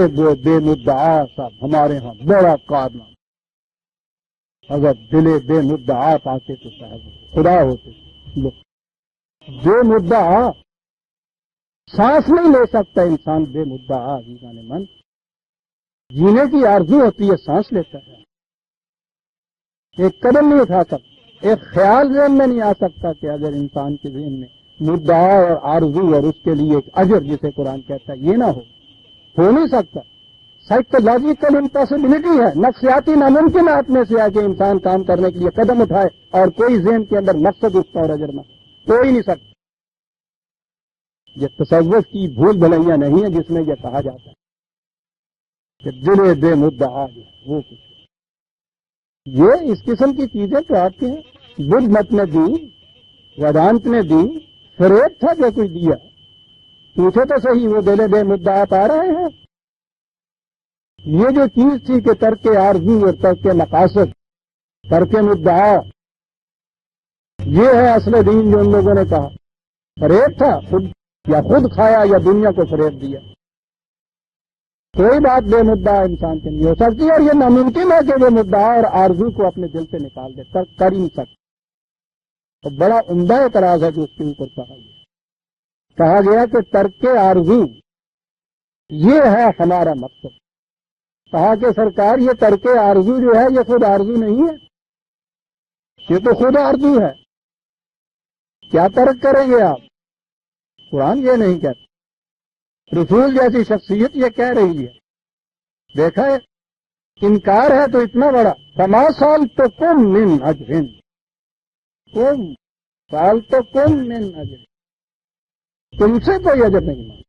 بے مدعا صاحب ہمارے ہاں بڑا کارنامہ، اگر دل بے مدعا پاتے تو صاحب خدا ہوتے۔ بے مدعا سانس نہیں لے سکتا انسان، بے مدعا عزیزان من، جینے کی آرزو ہوتی ہے سانس لیتا ہے، ایک قدم نہیں اٹھا سکتا، ایک خیال ذہن میں نہیں آ سکتا کہ اگر انسان کے ذہن میں مدعا اور آرزو اور اس کے لیے ایک اجر جسے قرآن کہتا ہے یہ نہ ہو نہیں سکتا۔ سائیکولوجیکل امپاسبلٹی ہے، نفسیاتی ناممکنات میں سے ہے کہ انسان کام کرنے کے لیے قدم اٹھائے اور کوئی ذہن کے اندر مقصد اٹھتا اور اجر نہ ہو ہی نہیں سکتا۔ یہ تصوف کی بھول بھلائیاں نہیں ہیں جس میں یہ کہا جاتا ہے کہ دل بے مدعا جو ہے وہ کچھ ہے۔ یہ اس قسم کی چیزیں تو آپ کے ہیں، بدھ مت نے دی، ویدانت نے دی، فریب تھا جو کوئی دیا، پوچھے تو صحیح وہ دل بے مدعا پا رہے ہیں۔ یہ جو چیز تھی کہ ترک آرزو اور ترک مقاصد، ترک مدعا، یہ ہے اصل دین جو ان لوگوں نے کہا۔ فریب تھا، خود کھایا یا دنیا کو فریب دیا۔ کوئی بات بے مدعا انسان کے نہیں ہو سکتی، اور یہ ناممکن ہے کہ وہ مدعا اور آرزو کو اپنے دل سے نکال دے، کر ہی نہیں سکتا۔ تو بڑا عمدہ اعتراض ہے جو اس کے اوپر کہا گیا کہ ترک آرزو یہ ہے ہمارا مقصد۔ کہا کہ سرکار یہ ترک آرزو جو ہے یہ خود آرزو نہیں ہے، یہ تو خود آرزو ہے، کیا ترک کریں گے آپ؟ قرآن یہ نہیں کہتا، رسول جیسی شخصیت یہ کہہ رہی ہے۔ دیکھا ہے انکار ہے تو اتنا بڑا، فما سألتکم من اجر، تم سألتکم من اجر، تم سے کوئی اجر نہیں مانگا۔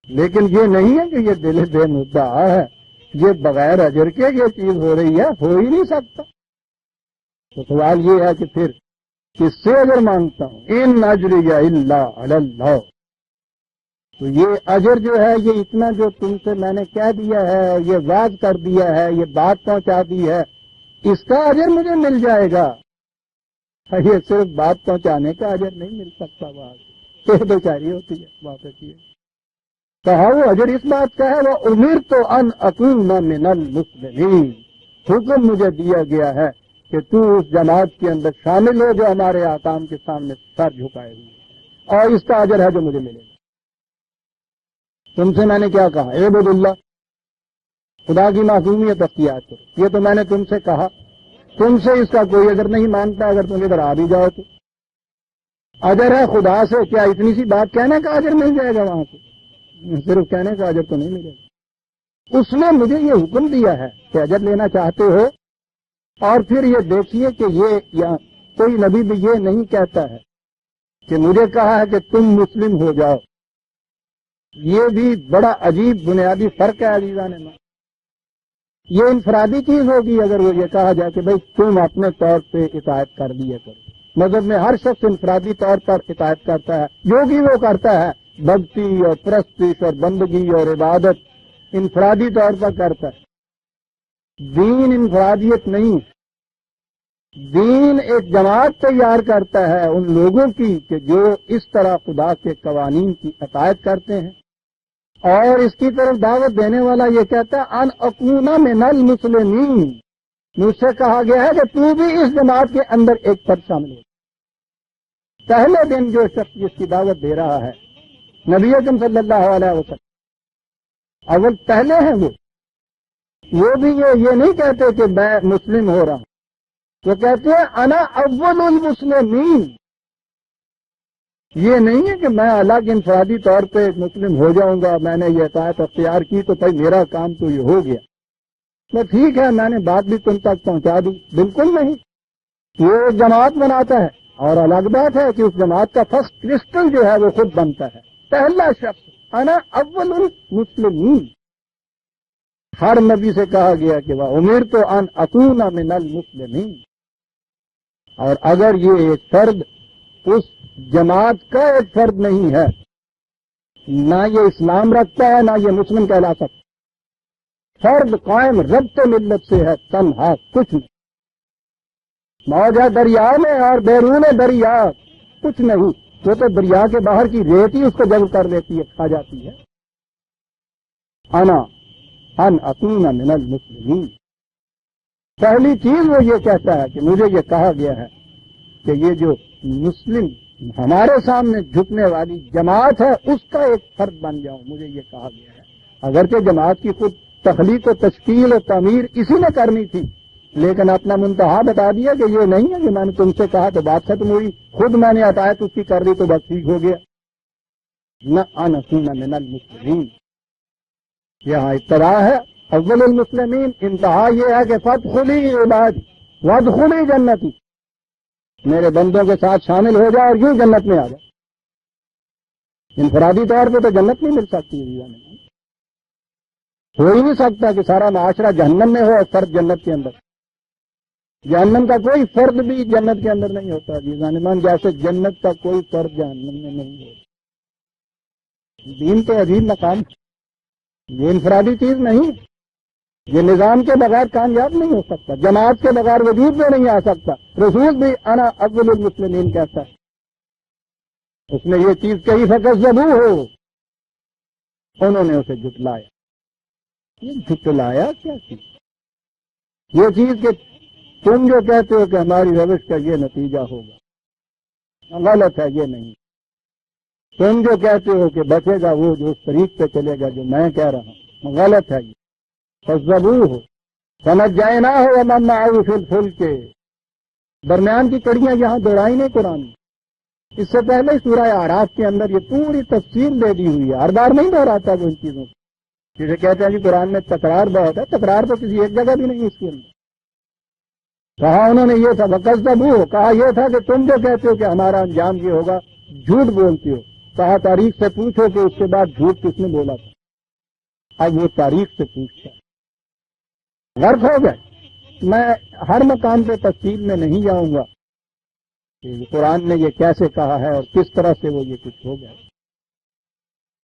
لیکن یہ نہیں ہے کہ یہ دل بے مدعا ہے، یہ بغیر اجر کے یہ چیز ہو رہی ہے، ہو ہی نہیں سکتا۔ تو سوال یہ ہے کہ پھر کس سے اجر مانگتا ہوں؟ ان اجری الا علی اللہ۔ تو یہ اجر جو ہے یہ اتنا جو تم سے میں نے کہہ دیا ہے، یہ واضح کر دیا ہے، یہ بات پہنچا دی ہے، اس کا اجر مجھے مل جائے گا۔ یہ صرف بات پہنچانے کا اجر نہیں مل سکتا، بات یہ بیچاری ہوتی ہے، بات ہوتی ہے۔ کہا وہ اجر اس بات کا ہے، وہ امرت ان اکون من المسلمین، حکم مجھے دیا گیا ہے کہ تو اس جماعت کے اندر شامل ہو جو ہمارے آقام کے سامنے سر جھکائے ہوئے، اور اس کا اجر ہے جو مجھے ملے گا۔ تم سے میں نے کیا کہا؟ عبد اللہ، خدا کی معصومیت اختیار کرو، یہ تو میں نے تم سے کہا، تم سے اس کا کوئی اجر نہیں مانگتا، اگر تم ادھر آ بھی جاؤ تو اجر ہے خدا سے۔ کیا اتنی سی بات کہنے کا اجر مل جائے گا وہاں سے؟ صرف کہنے کا اجر تو نہیں ملے گا۔ اس نے مجھے یہ حکم دیا ہے کہ اجر لینا چاہتے ہو، اور پھر یہ دیکھیے کہ یہ یا کوئی نبی بھی یہ نہیں کہتا ہے کہ مجھے کہا ہے کہ تم مسلم ہو جاؤ۔ یہ بھی بڑا عجیب بنیادی فرق ہے عزیزان من۔ یہ انفرادی چیز ہوگی اگر وہ یہ کہا جائے کہ بھئی تم اپنے طور پہ اطاعت کر لیا کرو۔ مذہب میں ہر شخص انفرادی طور پر اطاعت کرتا ہے، جو بھی وہ کرتا ہے، بھکتی اور پرستش اور بندگی اور عبادت انفرادی طور پر کرتا ہے۔ دین انفرادیت نہیں، دین ایک جماعت تیار کرتا ہے ان لوگوں کی کہ جو اس طرح خدا کے قوانین کی اطاعت کرتے ہیں، اور اس کی طرف دعوت دینے والا یہ کہتا ہے ان اکون من المسلمین، مجھ سے کہا گیا ہے کہ تو بھی اس جماعت کے اندر ایک پر شامل ہو۔ پہلے دن جو شخص جس کی دعوت دے رہا ہے نبی اکرم صلی اللہ علیہ وسلم، اول پہلے ہیں وہ بھی یہ نہیں کہتے کہ میں مسلم ہو رہا ہوں، وہ کہتے ہیں انا اول المسلمین۔ یہ نہیں ہے کہ میں الگ انفرادی طور پہ مسلم ہو جاؤں گا، میں نے یہ اطاعت اختیار کی تو بھائی میرا کام تو یہ ہو گیا، میں ٹھیک ہے میں نے بات بھی تم تک پہنچا دی۔ بالکل نہیں، یہ جماعت بناتا ہے، اور الگ بات ہے کہ اس جماعت کا فرسٹ کرسٹل جو ہے وہ خود بنتا ہے، پہلا شخص انا اول المسلمین۔ ہر نبی سے کہا گیا کہ وہ امیرت ان اکون من المسلمین، اور اگر یہ ایک فرد اس جماعت کا ایک فرد نہیں ہے، نہ یہ اسلام رکھتا ہے نہ یہ مسلم کہلا سکتا، فرد قائم ربط ملت سے ہے، تنہا کچھ نہیں، موجہ دریا میں اور بیرون دریا کچھ نہیں، وہ تو دریا کے باہر کی ریت ہی اس کو جذب کر لیتی ہے، کھا جاتی ہے۔ انا ان اکون من المسلمین، پہلی چیز وہ یہ کہتا ہے کہ مجھے یہ کہا گیا ہے کہ یہ جو مسلم ہمارے سامنے جھکنے والی جماعت ہے اس کا ایک فرد بن جاؤں، مجھے یہ کہا گیا ہے۔ اگرچہ جماعت کی خود تخلیق و تشکیل و تعمیر اسی نے کرنی تھی، لیکن اپنا منتہا بتا دیا کہ یہ نہیں ہے کہ میں نے تم سے کہا تو بات ختم ہوئی، خود میں نے عطایت اس کی کر دی تو بس ٹھیک ہو گیا۔ نہ ان اکون من المسلمین، یہاں ابتدا ہے اول المسلمین، انتہا یہ ہے کہ فادخلی عبادی وادخلی جنتی، میرے بندوں کے ساتھ شامل ہو جائے اور یوں جنت میں آ جائے۔ انفرادی طور پہ تو جنت نہیں مل سکتی، ہو ہی نہیں سکتا کہ سارا معاشرہ جہنم میں ہو اور فرد جنت کے اندر۔ جہنم کا کوئی فرد بھی جنت کے اندر نہیں ہوتا جیسے جیسے جنت کا کوئی فرد جہنم میں نہیں ہوتا۔ دین تو عجیب مقام، یہ انفرادی چیز نہیں، یہ نظام کے بغیر کامیاب نہیں ہو سکتا، جماعت کے بغیر وجود میں نہیں آ سکتا۔ رسول بھی انا اول المسلمین کہتا ہے، اس نے یہ چیز کہی فکذبوہ ہو، انہوں نے اسے جھٹلایا۔ یہ جھٹلایا کیا چیز؟ یہ چیز کہ تم جو کہتے ہو کہ ہماری روش کا یہ نتیجہ ہوگا، غلط ہے، یہ نہیں۔ تم جو کہتے ہو کہ بچے گا وہ جو اس طریق پہ چلے گا جو میں کہہ رہا ہوں، غلط ہے یہ۔ فَذَّبُوهُ فَنَجَّيْنَاهُ وَمَن مَّعَهُ فِي الْفُلْكِ، درمیان کی کڑیاں یہاں دوڑائی نہیں قرآن، اس سے پہلے سورہ اعراف کے اندر یہ پوری تفصیل دے دی ہوئی ہے، ہر بار نہیں دہراتا وہ ان چیزوں کو، جسے کہتے ہیں کہ قرآن میں تکرار بہت ہے، تکرار تو کسی ایک جگہ بھی نہیں اس کے اندر۔ کہا انہوں نے یہ تھا وَكَذَّبُوهُ، کہا یہ تھا کہ تم جو کہتے ہو کہ ہمارا انجام یہ ہوگا، جھوٹ بولتے ہو۔ کہا تاریخ سے پوچھو کہ اس کے بعد جھوٹ کس نے بولا تھا، اب وہ تاریخ سے پوچھتا ہے۔ غرق ہو گئے۔ میں ہر مقام پہ تفصیل میں نہیں جاؤں گا کہ قرآن نے یہ کیسے کہا ہے اور کس طرح سے وہ یہ کچھ ہو گیا۔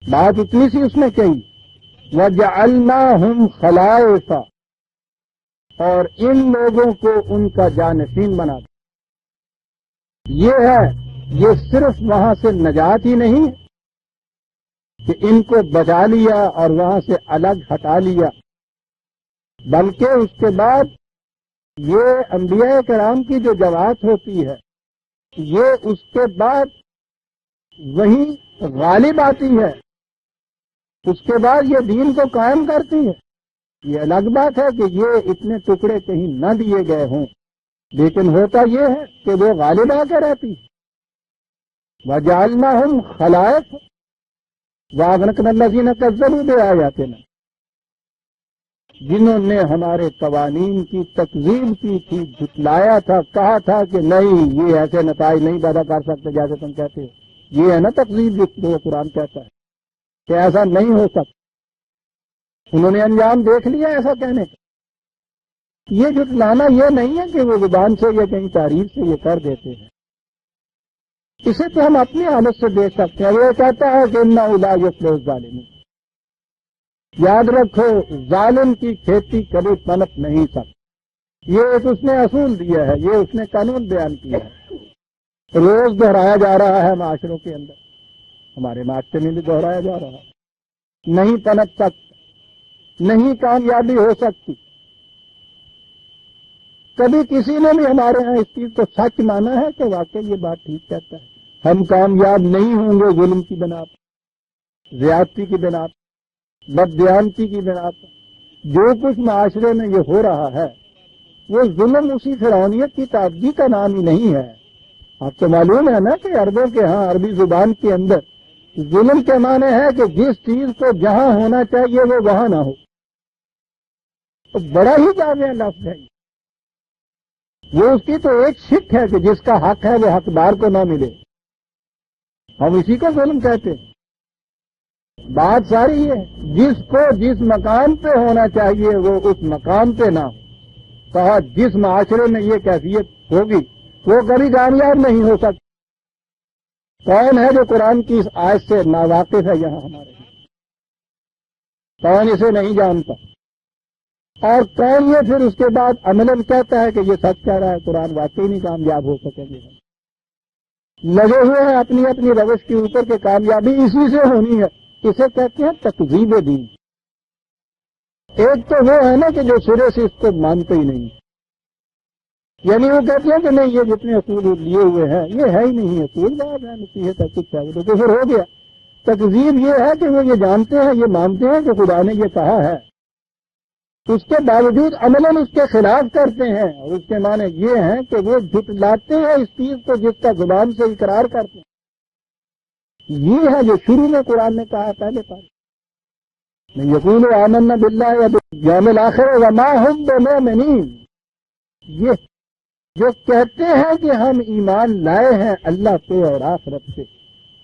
بات اتنی سی اس نے کہی وَجَعَلْنَاهُمْ خَلَائِفَ، اور ان لوگوں کو ان کا جانشین بنا دیا۔ یہ ہے، یہ صرف وہاں سے نجات ہی نہیں کہ ان کو بچا لیا اور وہاں سے الگ ہٹا لیا، بلکہ اس کے بعد یہ انبیاء کرام کی جو جماعت ہوتی ہے یہ اس کے بعد وہیں غالب آتی ہے، اس کے بعد یہ دین کو قائم کرتی ہے۔ یہ الگ بات ہے کہ یہ اتنے ٹکڑے کہیں نہ دیے گئے ہوں، لیکن ہوتا یہ ہے کہ وہ غالب آ کے رہتی ہے۔ وَجَعَلْنَاهُمْ خَلَائِفَ وَأَغْرَقْنَا الَّذِينَ كَذَّبُوا بِآيَاتِنَا، جنہوں نے ہمارے قوانین کی تکذیب کی تھی، جھٹلایا تھا، کہا تھا کہ نہیں یہ ایسے نتائج نہیں پیدا کر سکتے جیسے تم کہتے ہو۔ یہ ہے نا تکذیب جو قرآن کہتا ہے کہ ایسا نہیں ہو سکتا، انہوں نے انجام دیکھ لیا ایسا کہنے کا۔ یہ جھٹلانا یہ نہیں ہے کہ وہ زبان سے یا کہیں تعریف سے یہ کر دیتے ہیں، اسے تو ہم اپنی حالت سے دیکھ سکتے ہیں۔ وہ کہتا ہے کہ اِنَّهُ لَا يُفْلِحُ الظَّالِمُونَ، یاد رکھو ظالم کی کھیتی کبھی پنپ نہیں سکتی۔ یہ ایک اس نے اصول دیا ہے، یہ اس نے قانون بیان کیا ہے، روز دہرایا جا رہا ہے معاشروں کے اندر، ہمارے معاشرے میں بھی دہرایا جا رہا ہے۔ نہیں پنپ سکتا، نہیں کامیابی ہو سکتی۔ کبھی کسی نے بھی ہمارے ہاں اس چیز کو سچ مانا ہے کہ واقعی یہ بات ٹھیک کہتا ہے؟ ہم کامیاب نہیں ہوں گے ظلم کی بنا پر، زیادتی کی بنا پر، بددیانتی کی بنا پر۔ جو کچھ معاشرے میں یہ ہو رہا ہے وہ ظلم اسی فرعونیت کی تعدی کا نام ہی نہیں ہے۔ آپ کو معلوم ہے نا کہ عربوں کے ہاں عربی زبان کے اندر ظلم کے معنی ہے کہ جس چیز کو جہاں ہونا چاہیے وہ وہاں نہ ہو۔ تو بڑا ہی جامع لفظ ہے وہ، اس کی تو ایک شک ہے کہ جس کا حق ہے وہ حقدار کو نہ ملے، ہم اسی کو ظلم کہتے ہیں۔ بات ساری ہے جس کو جس مقام پہ ہونا چاہیے وہ اس مقام پہ نہ ہو۔ کہا جس معاشرے میں یہ کیفیت ہوگی وہ کبھی کامیاب نہیں ہو سکتا۔ کون ہے جو قرآن کی اس آیت سے ناواقف ہے یہاں ہمارے لیے؟ کون اسے نہیں جانتا؟ اور کون یہ پھر اس کے بعد عملاً کہتا ہے کہ یہ سچ کہہ رہا ہے، قرآن واقعی نہیں کامیاب ہو سکیں گے؟ لگے ہوئے ہیں اپنی اپنی روش کے اوپر کہ کامیابی اسی سے ہونی ہے۔ اسے کہتے ہیں تکذیب دین۔ ایک تو وہ ہے نا کہ جو سرے سے اس کو مانتے ہی نہیں، یعنی وہ کہتے ہیں کہ نہیں یہ جتنے اصول لیے ہوئے ہیں یہ ہے ہی نہیں اصول، بات ہے نصیحت ہے کچھ ہے، تو پھر ہو گیا۔ تکذیب یہ ہے کہ وہ یہ جانتے ہیں، یہ مانتے ہیں کہ خدا نے یہ کہا ہے، اس کے باوجود عملاً اس کے خلاف کرتے ہیں، اور اس کے معنی یہ ہیں کہ وہ جھٹلاتے ہیں اس چیز کو جس کا زبان سے اقرار کرتے ہیں۔ یہ ہے جو شروع میں قرآن نے کہا پہلے پہلے یقولوا آمنا باللہ والیوم الآخر وما ہم بمؤمنین۔ یہ جو کہتے ہیں کہ ہم ایمان لائے ہیں اللہ پہ اور آخرت پہ،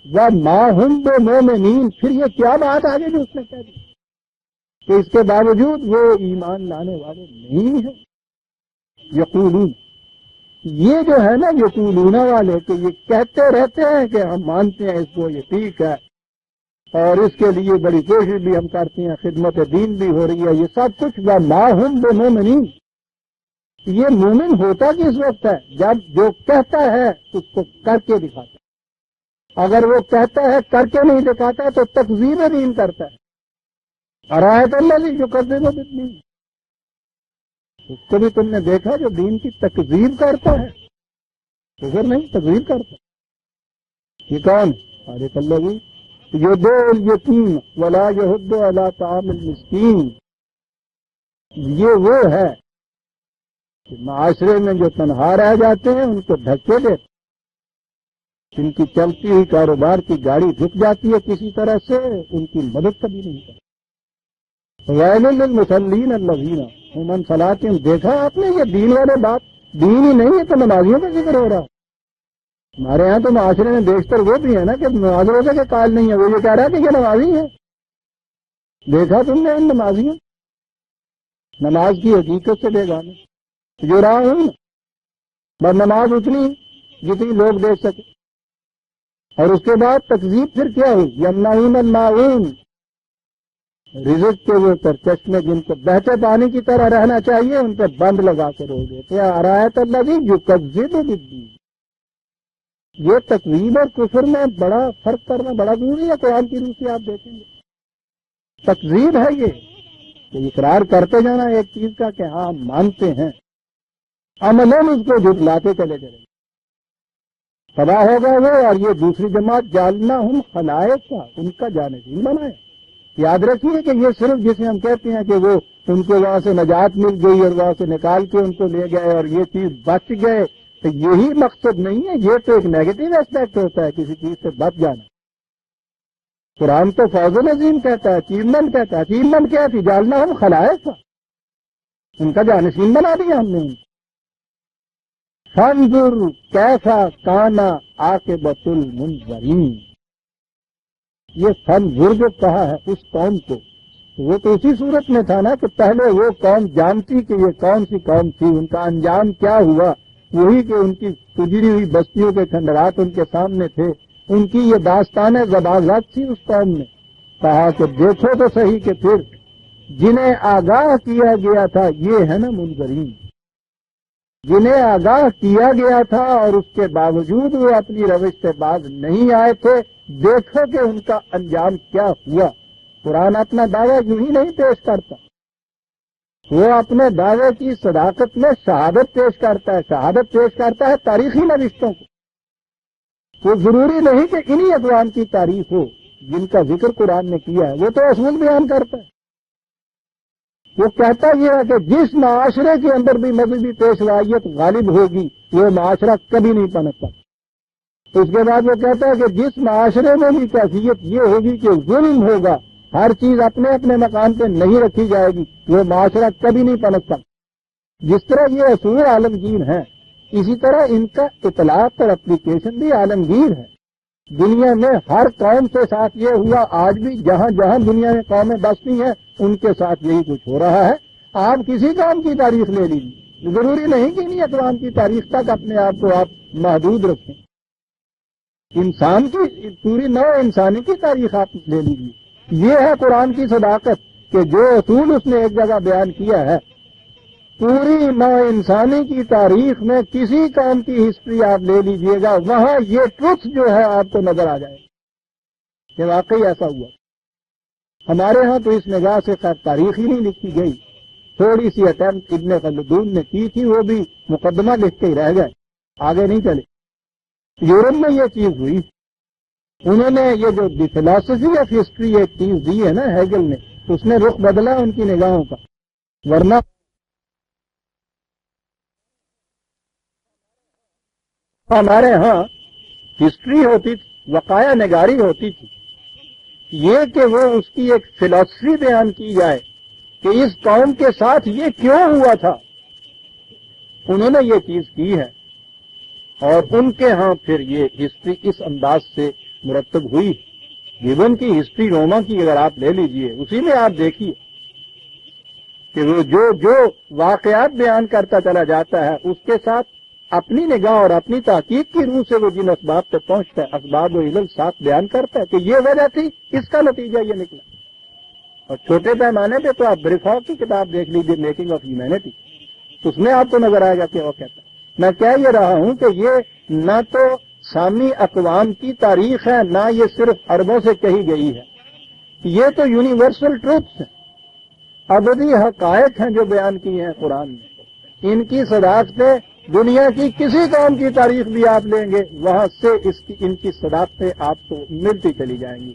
وما ہم بمؤمنین، پھر یہ کیا بات آگے جو اس نے کہہ دی کہ اس کے باوجود وہ ایمان لانے والے نہیں ہیں۔ یقولون، یہ جو ہے نا یقولون والے کہ یہ کہتے رہتے ہیں کہ ہم مانتے ہیں اس کو، یہ ٹھیک ہے اور اس کے لیے بڑی کوشش بھی ہم کرتے ہیں، خدمت دین بھی ہو رہی ہے، یہ سب کچھ وما ہم بمؤمنین۔ یہ مومن ہوتا کس وقت ہے؟ جب جو کہتا ہے اس کو کر کے دکھاتا ہے۔ اگر وہ کہتا ہے کر کے نہیں دکھاتا تو تکذیب دین کرتا ہے۔ ارایت الذی یکذب بالدین، اس کو بھی تم نے دیکھا جو دین کی تکذیب کرتا ہے، کفر نہیں تکذیب کرتا۔ یہ کون؟ ارایت الذی یدع الیتیم ولا یحض علی طعام المسکین۔ یہ وہ ہے کہ معاشرے میں جو تنہا رہ جاتے ہیں ان کو دھکے دیتے، جن کی چلتی ہوئی کاروبار کی گاڑی رک جاتی ہے کسی طرح سے، ان کی مدد کبھی نہیں کرتے۔ ویل للمصلین الذین هم عن صلاتهم، دیکھا آپ نے یہ دین والے بات دین ہی نہیں ہے تو نمازیوں کا ذکر ہو رہا ہے۔ ہمارے ہاں تو معاشرے میں بیشتر وہ بھی ہے نا کہ نماز روزے کے قائل نہیں ہے، وہ یہ کہہ رہا ہے کہ یہ نمازی ہے۔ دیکھا تم نے ان نمازیوں، نماز کی حقیقت سے بیگانے جو رہا ہوں بس نماز اتنی جتنی لوگ دیکھ سکے۔ اور اس کے بعد تکذیب پھر کیا ہوئی؟ یمنعون الماعون، رزق کے وہ چشمے جن کو بہتے پانی کی طرح رہنا چاہیے ان پہ بند لگا کے روک دیتے۔ ارایت الذی یکذب بالدین۔ یہ تکذیب اور کفر میں بڑا فرق کرنا بڑا ضروری ہے۔ قرآن کی روح سے آپ دیکھیں گے تکذیب ہے یہ کہ اقرار کرتے جانا ایک چیز کا کہ ہاں ہم مانتے ہیں، عملاً اس کو جھٹلاتے چلے جائیں، تباہ ہوگا وہ۔ اور یہ دوسری جماعت جالنا ہم خلائق کا، ان کا جانشین بنائے۔ یاد رکھیے کہ یہ صرف جسے ہم کہتے ہیں کہ وہ ان کو وہاں سے نجات مل گئی اور وہاں سے نکال کے ان کو لے گئے اور یہ چیز بچ گئے، تو یہی مقصد نہیں ہے۔ یہ تو ایک نیگیٹو ایسپیکٹ ہوتا ہے کسی چیز سے بچ جانا۔ قرآن تو فوز عظیم کہتا ہے، اچیومنٹ کہتا ہے۔ اچیومنٹ کیا تھی؟ جالنا ہم خلائق کا، ان کا جانشین بنا دیا ہم نے۔ فانظر کیف کان عاقبۃ المنذرین، یہ فانظر جو کہا ہے اس قوم کو، وہ تو اسی صورت میں تھا نا کہ پہلے وہ قوم جانتی کہ یہ کون سی قوم تھی، ان کا انجام کیا ہوا، وہی کہ ان کی گزری ہوئی بستیوں کے کھنڈرات ان کے سامنے تھے، ان کی یہ داستان زبازت تھی اس قوم نے۔ کہا کہ دیکھو تو صحیح کہ پھر جنہیں آگاہ کیا گیا تھا یہ ہے نا منذرین، جنہیں آگاہ کیا گیا تھا اور اس کے باوجود وہ اپنی روش سے باز نہیں آئے تھے، دیکھو کہ ان کا انجام کیا ہوا۔ قرآن اپنا دعویٰ یوں ہی نہیں پیش کرتا، وہ اپنے دعوے کی صداقت میں شہادت پیش کرتا ہے، شہادت پیش کرتا ہے تاریخی نوشتوں کو۔ وہ ضروری نہیں کہ انہی اقوام کی تاریخ ہو جن کا ذکر قرآن نے کیا ہے، وہ تو اصول بیان کرتا ہے۔ وہ کہتا یہ ہے کہ جس معاشرے کے اندر بھی مذہبی پیشوائیت غالب ہوگی وہ معاشرہ کبھی نہیں پنپ سکتا۔ اس کے بعد وہ کہتا ہے کہ جس معاشرے میں بھی کیفیت یہ ہوگی کہ ظلم ہوگا، ہر چیز اپنے اپنے مقام پہ نہیں رکھی جائے گی، وہ معاشرہ کبھی نہیں پنپ سکتا۔ جس طرح یہ اصول عالمگیر ہیں، اسی طرح ان کا اطلاق اور اپلیکیشن بھی عالمگیر ہے۔ دنیا میں ہر قوم کے ساتھ یہ ہوا، آج بھی جہاں جہاں دنیا میں قومیں بستی ہیں ان کے ساتھ یہی کچھ ہو رہا ہے۔ آپ کسی قوم کی تاریخ لے لیجیے، ضروری نہیں کہ انہیں اقوام کی تاریخ تک اپنے آپ کو آپ محدود رکھیں، انسان کی پوری نو انسانی کی تاریخ آپ لے لیجیے۔ یہ ہے قرآن کی صداقت کہ جو اصول اس نے ایک جگہ بیان کیا ہے، پوری نو انسانی کی تاریخ میں کسی قوم کی ہسٹری آپ لے لیجئے گا، وہاں یہ ٹروتھ جو ہے آپ کو نظر آ جائے کہ واقعی ایسا ہوا۔ ہمارے ہاں تو اس نگاہ سے خیر تاریخ ہی نہیں لکھی گئی، تھوڑی سی اٹیمپٹ ابن خلدون نے کی تھی، وہ بھی مقدمہ لکھ کے ہی رہ گئے، آگے نہیں چلے۔ یورپ میں یہ چیز ہوئی، انہوں نے یہ جو دی فلاسفی آف ہسٹری ایک چیز دی ہے نا ہیگل نے، اس نے رخ بدلا ان کی نگاہوں کا، ورنہ ہمارے ہاں ہسٹری ہوتی تھی، وقایع نگاری ہوتی تھی، یہ کہ وہ اس کی ایک فلسفی بیان کی جائے کہ اس قوم کے ساتھ یہ کیوں ہوا تھا، انہوں نے یہ چیز کی ہے، اور ان کے ہاں پھر یہ ہسٹری اس انداز سے مرتب ہوئی۔ گیبن کی ہسٹری روما کی اگر آپ لے لیجئے، اسی میں آپ دیکھیے کہ وہ جو واقعات بیان کرتا چلا جاتا ہے اس کے ساتھ اپنی نگاہ اور اپنی تحقیق کی روح سے وہ جن اسباب پہ پہنچتا ہے، اسباب و علل ساتھ بیان کرتا ہے کہ یہ وجہ تھی، اس کا نتیجہ یہ نکلا۔ اور چھوٹے پیمانے پہ تو آپ بریفاو کی کتاب دیکھ لیجیے، میکنگ آف ہیومینٹی، اس میں آپ کو نظر آئے گا کہ وہ کہتا ہے۔ میں کہہ یہ رہا ہوں کہ یہ نہ تو سامی اقوام کی تاریخ ہے، نہ یہ صرف عربوں سے کہی گئی ہے، یہ تو یونیورسل ٹروتھس ہیں، ابدی حقائق ہیں جو بیان کی ہیں قرآن میں۔ ان کی صداقتیں دنیا کی کسی قوم کی تاریخ بھی آپ لیں گے، وہاں سے ان کی صداقتیں آپ کو ملتی چلی جائیں گی۔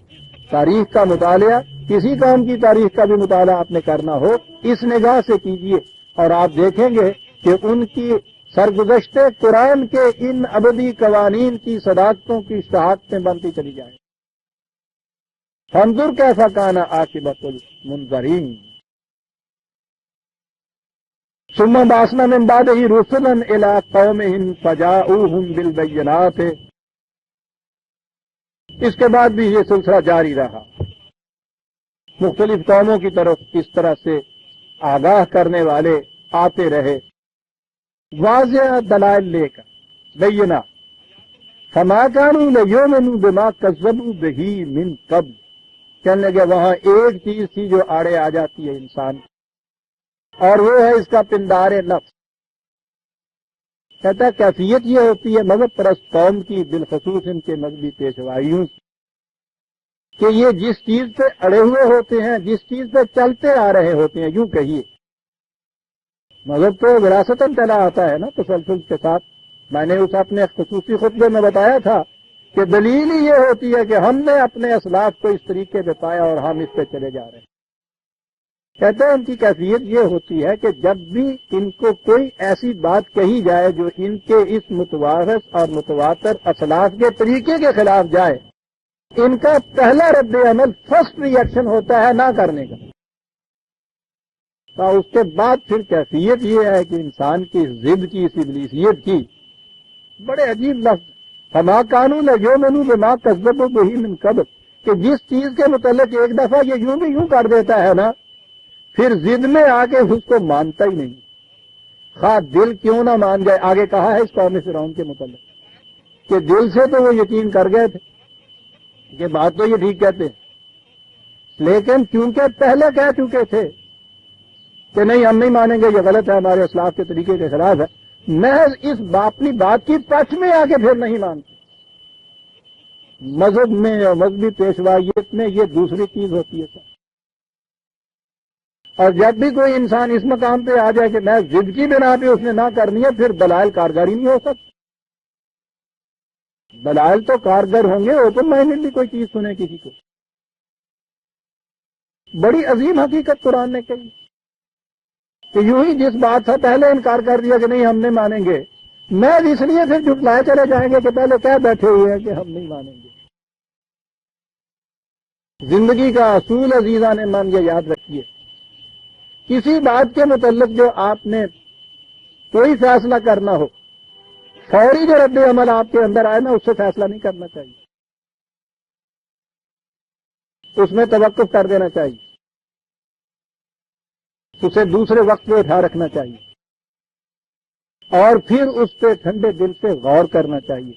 تاریخ کا مطالعہ، کسی قوم کی تاریخ کا بھی مطالعہ آپ نے کرنا ہو، اس نگاہ سے کیجئے، اور آپ دیکھیں گے کہ ان کی سرگزشت قرآن کے ان ابدی قوانین کی صداقتوں کی شہادتیں بنتی چلی جائیں۔ فانظر کیسا کان عاقبۃ المنذرین ثم بعثنا من بعده رسلا الى قومهم فجاءوهم بالبينات۔ اس کے بعد بھی یہ سلسلہ جاری رہا، مختلف قوموں کی طرف اس طرح سے آگاہ کرنے والے آتے رہے، واضح دلائل لے کر، بینہ، فما كانوا ليؤمنوا بما كذبوا به من قبل۔ کہنے لگے وہاں ایک چیز تھی جو آڑے آ جاتی ہے انسان، اور وہ ہے اس کا پندار نفس۔ کہتا ہے کیفیت یہ ہوتی ہے مذہب پرست قوم کی، بالخصوص ان کے مذہبی پیشوائیوں، کہ یہ جس چیز پہ اڑے ہوئے ہوتے ہیں، جس چیز پہ چلتے آ رہے ہوتے ہیں، یوں کہیے مذہب تو وراثتاً چلا آتا ہے نا تسلسل کے ساتھ۔ میں نے اس اپنے خصوصی خطبے میں بتایا تھا کہ دلیل ہی یہ ہوتی ہے کہ ہم نے اپنے اسلاف کو اس طریقے پہ پایا اور ہم اس پہ چلے جا رہے ہیں۔ کہتے ہیں ان کی کیفیت یہ ہوتی ہے کہ جب بھی ان کو کوئی ایسی بات کہی جائے جو ان کے اس متوارث اور متواتر اسلاف کے طریقے کے خلاف جائے، ان کا پہلا رد عمل، فرسٹ ری ایکشن ہوتا ہے نہ کرنے کا۔ تو اس کے بعد پھر کیفیت یہ ہے کہ انسان کی ضد کی، اس ابلیسیت کی، بڑے عجیب لفظ، فما كانوا ليؤمنوا بما كذبوا به من قبل، کہ جس چیز کے متعلق ایک دفعہ یہ یوں بھی یوں کر دیتا ہے نا، پھر ضد میں آ کے اس کو مانتا ہی نہیں، خواہ دل کیوں نہ مان جائے۔ آگے کہا ہے اس قوم فرعون کے متعلق کہ دل سے تو وہ یقین کر گئے تھے کہ بات تو یہ ٹھیک کہتے ہیں، لیکن کیونکہ پہلے کہہ چکے تھے کہ نہیں ہم نہیں مانیں گے، یہ غلط ہے، ہمارے اسلاف کے طریقے کے خلاف ہے، محض اس اپنی بات کی پچ میں آ کے پھر نہیں مانتے۔ مذہب میں اور مذہبی پیشوائیت میں یہ دوسری چیز ہوتی ہے سر۔ اور جب بھی کوئی انسان اس مقام پہ آ جائے کہ میں ضد کی بنا پہ اس نے نہ کرنی ہے، پھر دلائل کارگر ہی نہیں ہو سکتے۔ دلائل تو کارگر ہوں گے، اوپن مائنڈلی کوئی چیز سنے کسی کو۔ بڑی عظیم حقیقت قرآن نے کہی کہ یوں ہی جس بات سے پہلے انکار کر دیا کہ نہیں ہم نہیں مانیں گے، میں اس لیے پھر جھٹلائے چلے جائیں گے کہ پہلے کہہ بیٹھے ہوئے ہیں کہ ہم نہیں مانیں گے۔ زندگی کا اصول عزیزان من یہ یاد رکھیے، کسی بات کے متعلق جو آپ نے کوئی فیصلہ کرنا ہو، فوری جو رد عمل آپ کے اندر آئے نا، اس سے فیصلہ نہیں کرنا چاہیے۔ اس میں توقف کر دینا چاہیے، اسے دوسرے وقت پہ اٹھا رکھنا چاہیے، اور پھر اس پہ ٹھنڈے دل سے غور کرنا چاہیے۔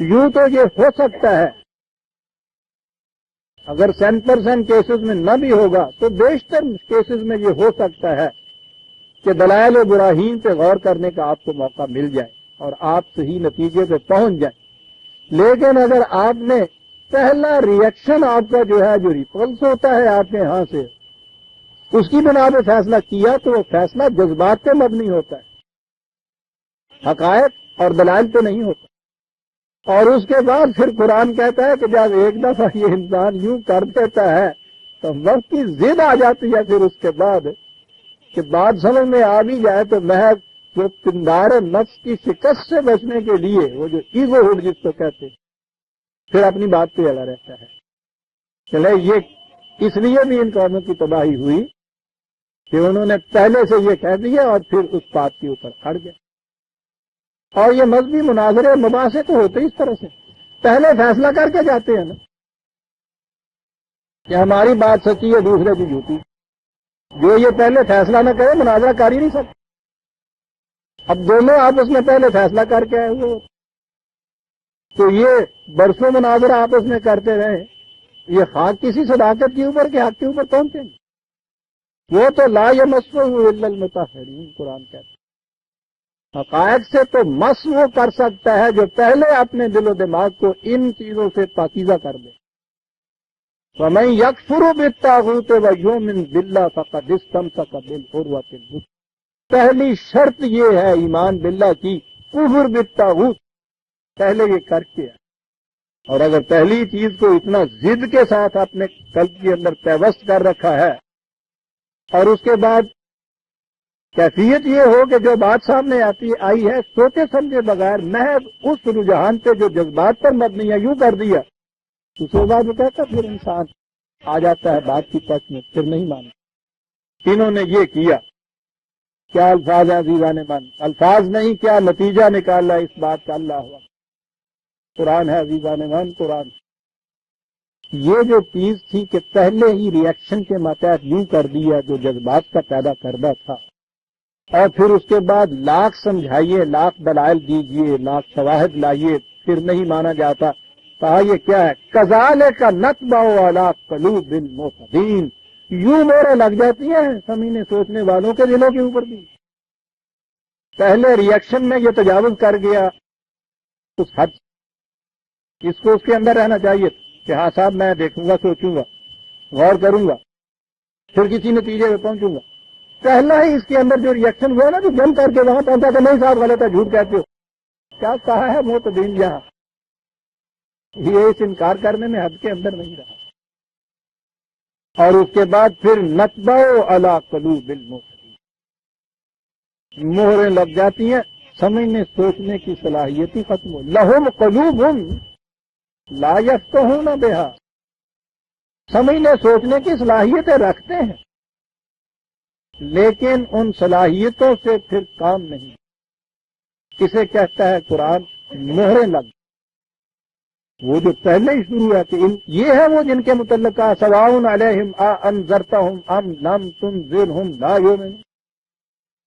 یوں تو یہ ہو سکتا ہے، اگر 100% کیسز میں نہ بھی ہوگا تو بیشتر کیسز میں یہ ہو سکتا ہے کہ دلائل و براہین پہ غور کرنے کا آپ کو موقع مل جائے اور آپ صحیح نتیجے پہ پہنچ جائیں۔ لیکن اگر آپ نے پہلا ریئیکشن آپ کا جو ہے، جو ریپلس ہوتا ہے آپ کے ہاں سے، اس کی بنا پہ فیصلہ کیا تو وہ فیصلہ جذبات پہ مبنی ہوتا ہے، حقائق اور دلائل پہ نہیں ہوتا۔ اور اس کے بعد پھر قرآن کہتا ہے کہ جب ایک دفعہ یہ انسان یوں کر دیتا ہے تو وقت کی ضد آ جاتی ہے پھر اس کے بعد کہ بات سمجھ میں آ بھی جائے تو محض جو پندار نفس کی شکست سے بچنے کے لیے وہ جو ایگو ہوڈ جس کو کہتے ہیں، پھر اپنی بات پہ اڑا رہتا ہے۔ چلے یہ اس لیے بھی ان قوموں کی تباہی ہوئی کہ انہوں نے پہلے سے یہ کہہ دیا اور پھر اس بات کے اوپر اڑ گئے۔ اور یہ مذہبی مناظرے مباحثے تو ہوتے اس طرح سے، پہلے فیصلہ کر کے جاتے ہیں نا کہ ہماری بات سچی ہے دوسرے کی جھوٹی، جو یہ پہلے فیصلہ نہ کرے مناظرہ کر ہی نہیں سکتے۔ اب دونوں آپس میں پہلے فیصلہ کر کے آئے ہوئے تو یہ برسوں مناظرہ آپس میں کرتے رہے، یہ خاک کسی صداقت کے اوپر کے حق کے اوپر پہنچیں گے؟ وہ تو لا یمسہ الا المطہرین قرآن کہتا ہے۔ حقائق سے تو مس وہ کر سکتا ہے جو پہلے اپنے دل و دماغ کو ان چیزوں سے پاکیزہ کر دے۔ فَمَن يَكْفُرُ بِالطَّاغُوتِ وَيُؤْمِن بِاللَّهِ فَقَدِ اسْتَمْسَكَ بِالْعُرْوَةِ الْوُثْقَىٰ۔ پہلی شرط یہ ہے ایمان باللہ کی، کفر بالطاغوت پہلے یہ کر کے ہے۔ اور اگر پہلی چیز کو اتنا ضد کے ساتھ اپنے قلب کے اندر پیوست کر رکھا ہے اور اس کے بعد کیفیت یہ ہو کہ جو بات سامنے آئی ہے سوچے سمجھے بغیر محض اس رجحان پہ جو جذبات پر مبنی ہے یوں کر دیا، دوسرے بات وہ کہتا پھر انسان آ جاتا ہے بات کی پچ میں، پھر نہیں مانا۔ انہوں نے یہ کیا، کیا الفاظ ہیں عزیزان من، الفاظ نہیں کیا نتیجہ نکالا اس بات کا، اللہ ہوا قرآن ہے عزیزان من، قرآن۔ یہ جو چیز تھی کہ پہلے ہی ریئیکشن کے ماتحت یوں کر دیا جو جذبات کا پیدا کردہ تھا، اور پھر اس کے بعد لاکھ سمجھائیے، لاکھ دلائل دیجیے، لاکھ شواہد لائیے، پھر نہیں مانا جاتا۔ کہا یہ کیا ہے، کذالک نطبع علی قلوب المعتدین، یوں موریں لگ جاتی ہیں سمینے سوچنے والوں کے دلوں کے اوپر بھی۔ پہلے ریئیکشن میں یہ تجاوز کر گیا اس حد، اس کو اس کے اندر رہنا چاہیے کہ ہاں صاحب میں دیکھوں گا، سوچوں گا، غور کروں گا، پھر کسی نتیجے پہ پہنچوں گا۔ پہلا ہی اس کے اندر جو ریئیکشن ہوا نا تو جم کر کے وہاں پہنچا کہ نہیں صاحب غلط ہے، جھوٹ کہتے ہو۔ کیا کہا ہے معتدین یہاں، یہ اس انکار کرنے میں حد کے اندر نہیں رہا۔ اور اس کے بعد پھر نطبع علی قلوب المعتدین، مہریں لگ جاتی ہیں، سمجھنے سوچنے کی صلاحیت ہی ختم ہو۔ لہم قلوب لا یفقہون بہا، سمجھنے سوچنے کی صلاحیتیں رکھتے ہیں لیکن ان صلاحیتوں سے پھر کام نہیں۔ کسے کہتا ہے قرآن مہریں لگ، وہ جو پہلے ہی شروع ہے کہ یہ ہے وہ جن کے متعلقہ سواء علیہم انذرتہم ام لم تنذرہم لا یؤمنون۔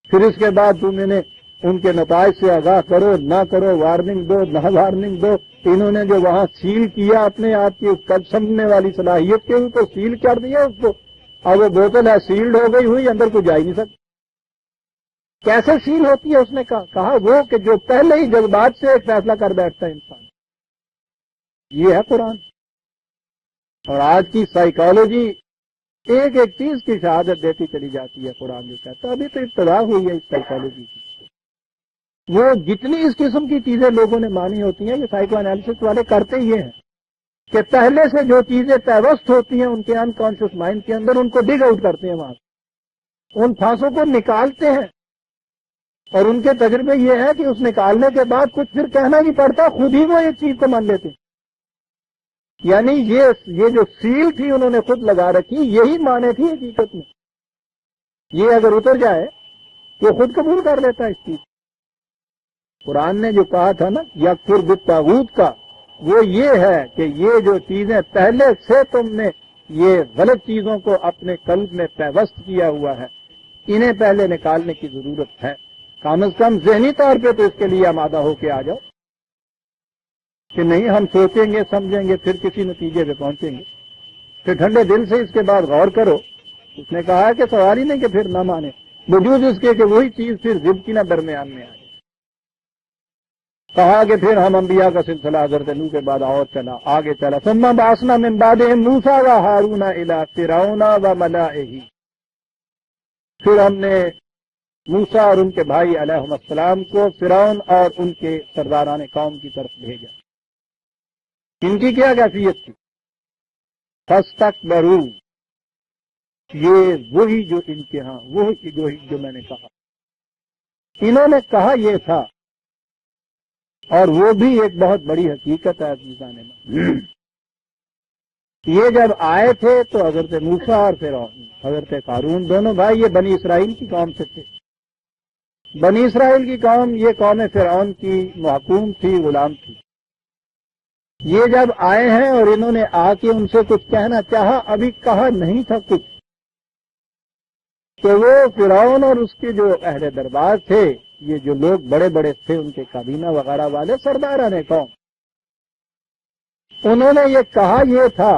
پھر اس کے بعد تم انہیں ان کے نتائج سے آگاہ کرو نہ کرو، وارننگ دو نہ وارننگ دو۔ انہوں نے جو وہاں سیل کیا اپنے آپ کی کل سمجھنے والی صلاحیت کے اوپر سیل کر دیا اس کو، اور وہ بوتل ہے سیلڈ ہو گئی ہوئی، اندر کو جا ہی نہیں سکتی۔ کیسے سیل ہوتی ہے اس نے کہا وہ کہ جو پہلے ہی جذبات سے ایک فیصلہ کر بیٹھتا ہے انسان، یہ ہے قرآن۔ اور آج کی سائیکالوجی ایک ایک چیز کی شہادت دیتی چلی جاتی ہے، قرآن جو کہتا ہے ابھی تو ابتدا ہوئی ہے اس سائیکالوجی کی۔ وہ جتنی اس قسم کی چیزیں لوگوں نے مانی ہوتی ہیں، یہ سائیکو انالیسس والے کرتے یہ ہیں کہ پہلے سے جو چیزیں پیوست ہوتی ہیں ان کے انکانشیس مائنڈ کے اندر، ان کو ڈگ آؤٹ کرتے ہیں، وہاں ان پھانسوں کو نکالتے ہیں۔ اور ان کے تجربے یہ ہے کہ اس نکالنے کے بعد کچھ پھر کہنا نہیں پڑتا، خود ہی وہ ایک چیز کو مان لیتے ہیں۔ یعنی یہ جو سیل تھی انہوں نے خود لگا رکھی، یہی مانے تھی حقیقت میں۔ یہ اگر اتر جائے تو خود قبول کر لیتا ہے اس چیز۔ قرآن نے جو کہا تھا نا یکفر بالطاغوت کا وہ یہ ہے کہ یہ جو چیزیں پہلے سے تم نے یہ غلط چیزوں کو اپنے قلب میں پیوست کیا ہوا ہے، انہیں پہلے نکالنے کی ضرورت ہے. کم از کم ذہنی طور پہ تو اس کے لیے آمادہ ہو کے آ جاؤ کہ نہیں ہم سوچیں گے سمجھیں گے پھر کسی نتیجے پہ پہنچیں گے، پھر ٹھنڈے دل سے اس کے بعد غور کرو. اس نے کہا کہ سوال ہی نہیں کہ پھر نہ مانے، وجود اس کے کہ وہی چیز پھر ضد کی نہ درمیان میں آ جائے. کہا کہ پھر ہم انبیاء کا سلسلہ حضرت نوح کے بعد اور چلا آگے چلا. ثم بعثنا من بعدهم موسیٰ وہارون الی فرعون وملئہ، پھر ہم نے موسیٰ اور ان کے بھائی علیہم السلام کو فرعون اور ان کے سرداران قوم کی طرف بھیجا. ان کی کیا کیفیت تھی؟ فاستکبروا، یہ وہی جو ان کے ہاں وہی جو میں نے کہا انہوں نے کہا یہ تھا، اور وہ بھی ایک بہت بڑی حقیقت ہے عزیزان من. یہ جب آئے تھے تو حضرت موسیٰ اور فرعون حضرت قارون دونوں بھائی یہ بنی اسرائیل کی قوم سے تھے. بنی اسرائیل کی قوم یہ قوم فرعون کی محکوم تھی، غلام تھی. یہ جب آئے ہیں اور انہوں نے آ کے ان سے کچھ کہنا چاہا، ابھی کہا نہیں تھا کچھ، تو وہ فرعون اور اس کے جو اہل دربار تھے، یہ جو لوگ بڑے بڑے تھے ان کے کابینہ وغیرہ والے سرداران قوم، انہوں نے یہ کہا یہ تھا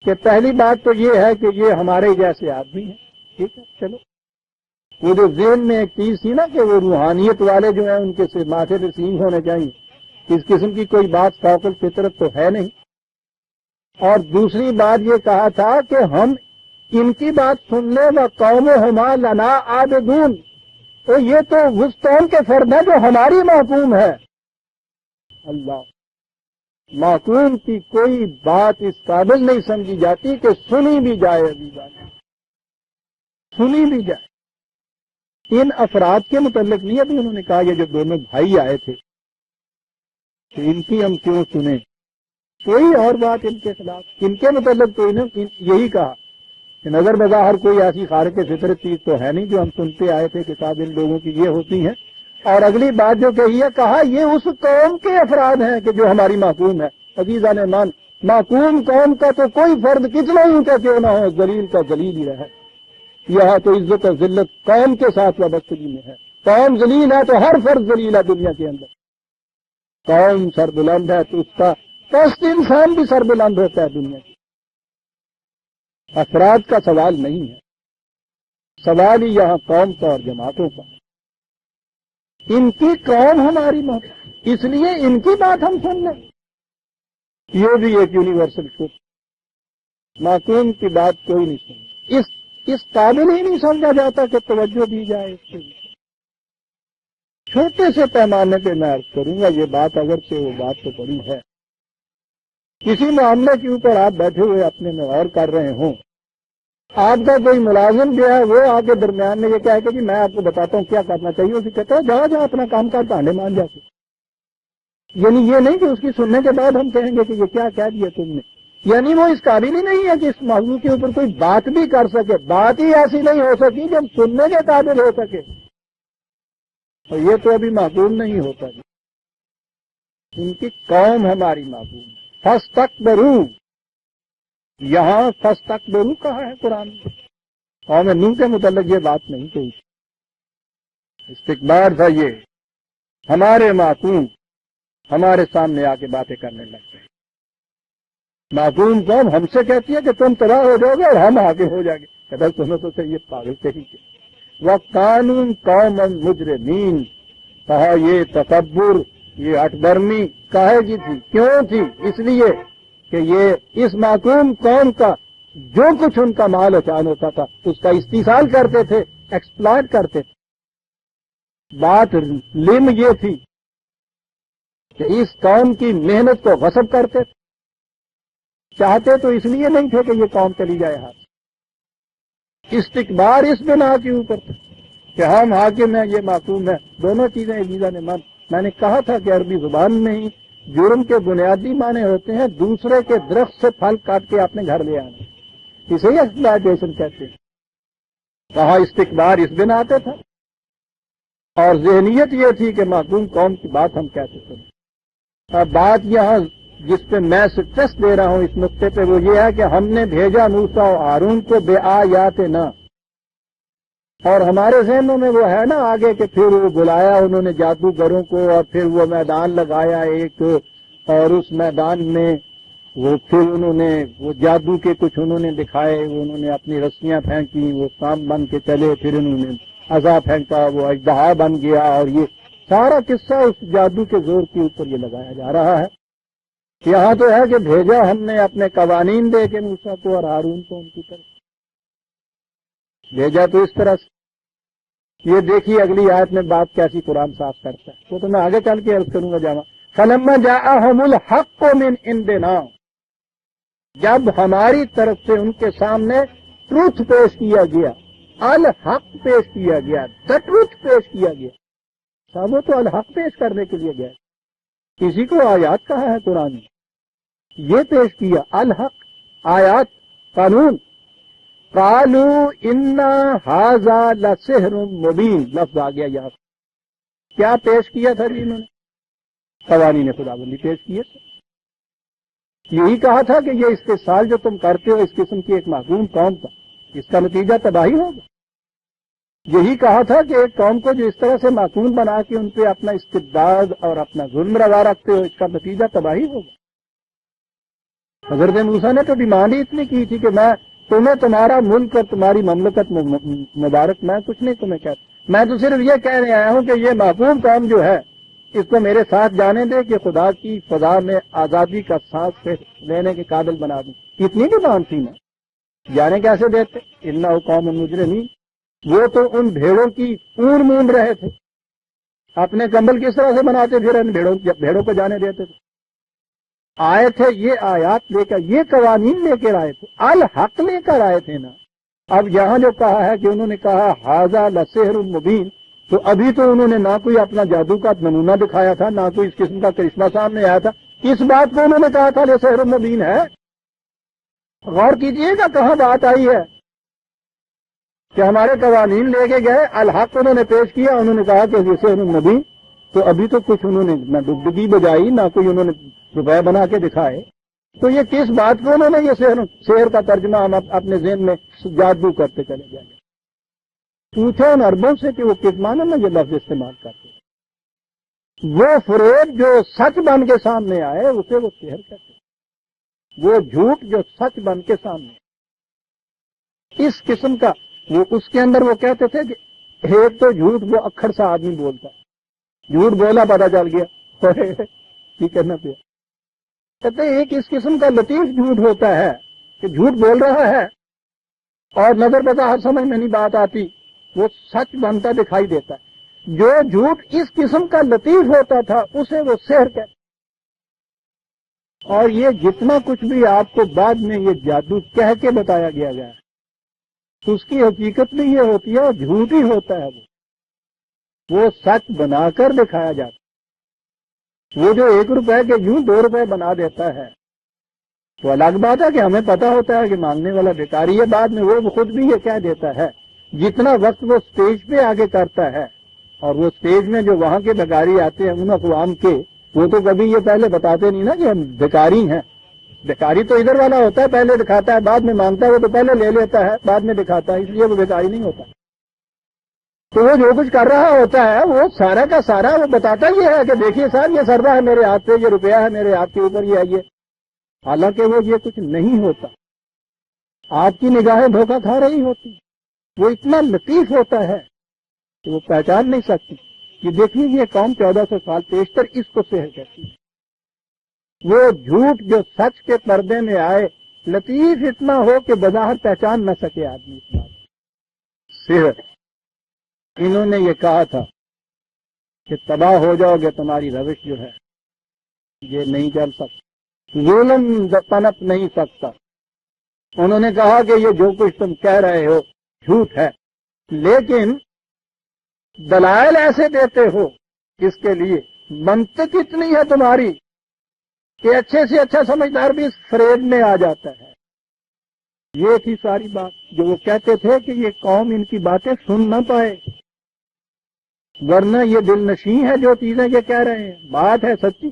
کہ پہلی بات تو یہ ہے کہ یہ ہمارے جیسے آدمی ہیں. ٹھیک ہے چلو، وہ جو ذہن میں ایک چیز تھی نا کہ وہ روحانیت والے جو ہیں ان کے ماتھے نصیب ہونے چاہیے، اس قسم کی کوئی بات فوق الفطرت تو ہے نہیں. اور دوسری بات یہ کہا تھا کہ ہم ان کی بات سن لیں و قومہما لنا عابدون، تو یہ تو اس قوم کے فرد ہے جو ہماری محکوم ہے. اللہ، محکوم کی کوئی بات اس قابل نہیں سمجھی جاتی کہ سنی بھی جائے. عزیزان سنی بھی جائے. ان افراد کے متعلق نہیں ابھی انہوں نے کہا یہ جو دونوں بھائی آئے تھے کہ ان کی ہم کیوں سنیں، کوئی اور بات ان کے خلاف. ان کے متعلق تو انہوں یہی کہا کہ نظر بظاہر کوئی ایسی خارق فطرت چیز تو ہے نہیں جو ہم سنتے آئے تھے کہ صاحب ان لوگوں کی یہ ہوتی ہیں. اور اگلی بات جو کہی ہے، کہا یہ اس قوم کے افراد ہیں کہ جو ہماری محکوم ہے. عزیزان مان، محکوم قوم کا تو کوئی فرد کتنا ہی اونچا کیوں نہ ہو، ذلیل کا ذلیل ہی رہے. یہاں تو عزت اور ذلت قوم کے ساتھ وابستگی میں ہے. قوم ذلیل ہے تو ہر فرد ذلیل ہے دنیا کے اندر. قوم سربلند ہے تو اس کا پست انسان بھی سربلند ہوتا ہے دنیا کی. افراد کا سوال نہیں ہے، سوال ہی یہاں قوم کا اور جماعتوں کا. ان کی قوم ہماری محبت، اس لیے ان کی بات ہم سن لیں. یہ بھی ایک یونیورسل ٹروت. معصوم کی بات کوئی نہیں سنتا، اس قابل ہی نہیں سمجھا جاتا کہ توجہ دی جائے اس کے لیے. چھوٹے سے پیمانے پہ میں عرض کروں گا، یہ بات اگرچہ وہ بات تو بڑی ہے. کسی معاملے کے اوپر آپ بیٹھے ہوئے اپنے میں غور کر رہے ہوں، آپ کا کوئی ملازم جو ہے وہ آگے درمیان میں یہ کہے کہ جی میں آپ کو بتاتا ہوں کیا کرنا چاہیے، اسے کہتا ہے جا اپنا کام کر، بہانے مان جاتے. یعنی یہ نہیں کہ اس کی سننے کے بعد ہم کہیں گے کہ یہ کیا کہہ دیا تم نے، یعنی وہ اس قابل ہی نہیں ہے کہ اس موضوع کے اوپر کوئی بات بھی کر سکے. بات ہی ایسی نہیں ہو سکی جب سننے کے قابل ہو سکے، اور یہ تو ابھی معقول نہیں ہوتا. ان کی قوم ہماری معقول ہے. فاستکبروا، یہاں فاستکبروا کہا ہے قرآن میں. قوم نوح کے متعلق یہ بات نہیں کہی. استکبار تھا یہ، ہمارے معقول ہمارے سامنے آ کے باتیں کرنے لگتے ہیں. معقوم قوم ہم سے کہتی ہے کہ تم تباہ ہو جاؤ گے اور ہم آگے ہو جائیں گے. کہتا تمہیں تو چاہیے پاگل کہیں گے. وَقَانُونَ قَوْمًا مُجْرِمِينَ، کہا یہ تکبر، یہ ہٹ درمی کاہے کی تھی، کیوں تھی؟ اس لیے کہ یہ اس معقوم قوم کا جو کچھ ان کا مال اچان ہوتا تھا اس کا استحصال کرتے تھے، ایکسپلائٹ کرتے تھے. بات لم یہ تھی کہ اس قوم کی محنت کو غصب کرتے تھے. چاہتے تو اس لیے نہیں تھے کہ یہ قوم چلی جائے ہاتھ. استکبار اس بنا کے اوپر تھا کہ ہم حاکم ہیں، یہ معصوم ہے. دونوں چیزیں عزیزہ نے میں نے کہا تھا کہ عربی زبان میں ہی جرم کے بنیادی معنی ہوتے ہیں دوسرے کے درخت سے پھل کاٹ کے اپنے گھر لے آنا. اسے ہی ایکسپلائٹیشن کہتے ہیں. کہاں استکبار اس بنا پہ تھا، اور ذہنیت یہ تھی کہ معصوم قوم کی بات ہم کیسے سنیں. اب بات یہاں جس پہ میں سٹریس دے رہا ہوں اس نقطے پہ وہ یہ ہے کہ ہم نے بھیجا موسیٰ و ہارون کو بے آیاتنا، اور ہمارے ذہنوں میں وہ ہے نا آگے کہ پھر وہ بلایا انہوں نے جادوگروں کو اور پھر وہ میدان لگایا ایک، اور اس میدان میں وہ پھر انہوں نے وہ جادو کے کچھ انہوں نے دکھائے، انہوں نے اپنی رسیاں پھینکی، وہ سانپ بن کے چلے، پھر انہوں نے عصا پھینکا، وہ اژدہا بن گیا، اور یہ سارا قصہ اس جادو کے زور کے اوپر یہ لگایا جا رہا ہے۔ یہاں تو ہے کہ بھیجا ہم نے اپنے قوانین دے کے موسیٰ کو اور ہارون کو ان کی طرف بھیجا، تو اس طرح سے یہ دیکھیے اگلی آیت میں بات کیسی قرآن صاف کرتا ہے، وہ تو میں آگے چل کے عرض کروں گا جاما فلما جاءہم الحق من عندنا، جب ہماری طرف سے ان کے سامنے ٹروتھ پیش کیا گیا، الحق پیش کیا گیا، دا ٹروتھ پیش کیا گیا، سب وہ تو الحق پیش کرنے کے لیے گیا، کسی کو آیات کہا ہے قرآن نے، یہ پیش کیا الحق آیات قانون، قالوا انا ھذا لسحر مبین، لفظ آ گیا یہاں، کیا پیش کیا تھا جی انہوں نے؟ قوانین خداوندی پیش کیے تھے، یہی کہا تھا کہ یہ استحصال جو تم کرتے ہو اس قسم کی ایک محکوم قوم کا، اس کا نتیجہ تباہی ہوگا، یہی کہا تھا کہ ایک قوم کو جو اس طرح سے معقول بنا کے ان پہ اپنا استبداد اور اپنا ظلم روا رکھتے ہو اس کا نتیجہ تباہی ہوگا۔ حضرت موسیٰ نے تو ڈیمانڈ ہی اتنی کی تھی کہ میں تمہیں تمہارا ملک اور تمہاری مملکت مبارک، میں کچھ نہیں تمہیں کہتا، میں تو صرف یہ کہنے آیا ہوں کہ یہ معقول قوم جو ہے اس کو میرے ساتھ جانے دے کہ خدا کی فضا میں آزادی کا سانس لینے کے قابل بنا دوں، اتنی ڈیمانڈ تھی نا، جانے کیسے دیتے؟ انہ قوم مجرمین، وہ تو ان بھیڑوں کی اون مون رہے تھے، اپنے کمبل کس طرح سے بناتے پھر ان بھیڑوں کو جانے دیتے تھے، آئے تھے یہ آیات لے کر، یہ قوانین لے کر آئے تھے، الحق لے کر آئے تھے نا۔ اب یہاں جو کہا ہے کہ انہوں نے کہا ھذا لسحر مبین، تو ابھی تو انہوں نے نہ کوئی اپنا جادو کا نمونہ دکھایا تھا، نہ کوئی اس قسم کا کرشمہ سامنے آیا تھا، اس بات کو انہوں نے کہا تھا لسحر مبین ہے۔ غور کیجئے گا کہاں بات آئی ہے کہ ہمارے قوانین لے کے گئے، الحق انہوں نے پیش کیا، انہوں نے کہا کہ لسحر مبین، تو ابھی تو کچھ انہوں نے نہ ڈگڈگی بجائی، نہ کوئی انہوں نے روپے بنا کے دکھائے، تو یہ کس بات کو انہوں نے یہ شعر کا ترجمہ ہم اپنے ذہن میں جادو کرتے چلے جائیں گے؟ پوچھو ان عربوں سے کہ وہ کس معنی میں یہ لفظ استعمال کرتے ہیں، وہ فریب جو سچ بن کے سامنے آئے اسے وہ سحر کہتے ہیں، وہ جھوٹ جو سچ بن کے سامنے اس قسم کا، وہ اس کے اندر وہ کہتے تھے کہ ایک تو جھوٹ وہ اکھڑ سا آدمی بولتا ہے، جھوٹ بولا پتا چل گیا ٹھیک کرنا پیا، کہتے ہیں ایک اس قسم کا لطیف جھوٹ ہوتا ہے کہ جھوٹ بول رہا ہے اور نظر پتا ہر سمجھ میں نہیں بات آتی، وہ سچ بنتا دکھائی دیتا ہے، جو جھوٹ اس قسم کا لطیف ہوتا تھا اسے وہ سحر کہتے، اور یہ جتنا کچھ بھی آپ کو بعد میں یہ جادو کہہ کے بتایا گیا ہے اس کی حقیقت بھی یہ ہوتی ہے اور جھوٹ ہی ہوتا ہے، وہ سچ بنا کر دکھایا جاتا ہے، وہ جو 1 روپے کے یوں 2 روپے بنا دیتا ہے تو الگ بات ہے کہ ہمیں پتا ہوتا ہے کہ مانگنے والا بیکاری ہے، بعد میں وہ خود بھی یہ کہہ دیتا ہے، جتنا وقت وہ سٹیج پہ آگے کرتا ہے، اور وہ سٹیج میں جو وہاں کے بیکاری آتے ہیں ان اقوام کے، وہ تو کبھی یہ پہلے بتاتے نہیں نا کہ ہم بیکاری ہیں، بیکاری تو ادھر والا ہوتا ہے، پہلے دکھاتا ہے بعد میں مانگتا ہے، وہ تو پہلے لے لیتا ہے بعد میں دکھاتا ہے، اس لیے وہ بیکاری نہیں ہوتا، تو وہ جو کچھ کر رہا ہوتا ہے وہ سارا کا سارا وہ بتاتا یہ ہے کہ دیکھیے صاحب یہ سردا ہے میرے ہاتھ پہ، یہ روپیہ ہے میرے ہاتھ کے اوپر، یہ آئیے، حالانکہ وہ یہ کچھ نہیں ہوتا، آپ کی نگاہیں دھوکہ کھا رہی ہوتی، وہ اتنا لطیف ہوتا ہے کہ وہ پہچان نہیں سکتی، یہ دیکھیے یہ قوم 1400 سال پیشتر اس کو سحر کہتی ہے، وہ جھوٹ جو سچ کے پردے میں آئے لطیف اتنا ہو کہ بظاہر پہچان نہ سکے آدمی اس بات، سحر۔ انہوں نے یہ کہا تھا کہ تباہ ہو جاؤ گے، تمہاری روش جو ہے یہ نہیں چل سکتا، ظلم پنپ نہیں سکتا، انہوں نے کہا کہ یہ جو کچھ تم کہہ رہے ہو جھوٹ ہے، لیکن دلائل ایسے دیتے ہو اس کے لیے، منطق اتنی ہے تمہاری کہ اچھے سے اچھا سمجھدار بھی اس فریب میں آ جاتا ہے۔ یہ تھی ساری بات جو وہ کہتے تھے کہ یہ قوم ان کی باتیں سن نہ پائے، ورنہ یہ دل نشیں ہے جو چیزیں یہ کہہ رہے ہیں، بات ہے سچی،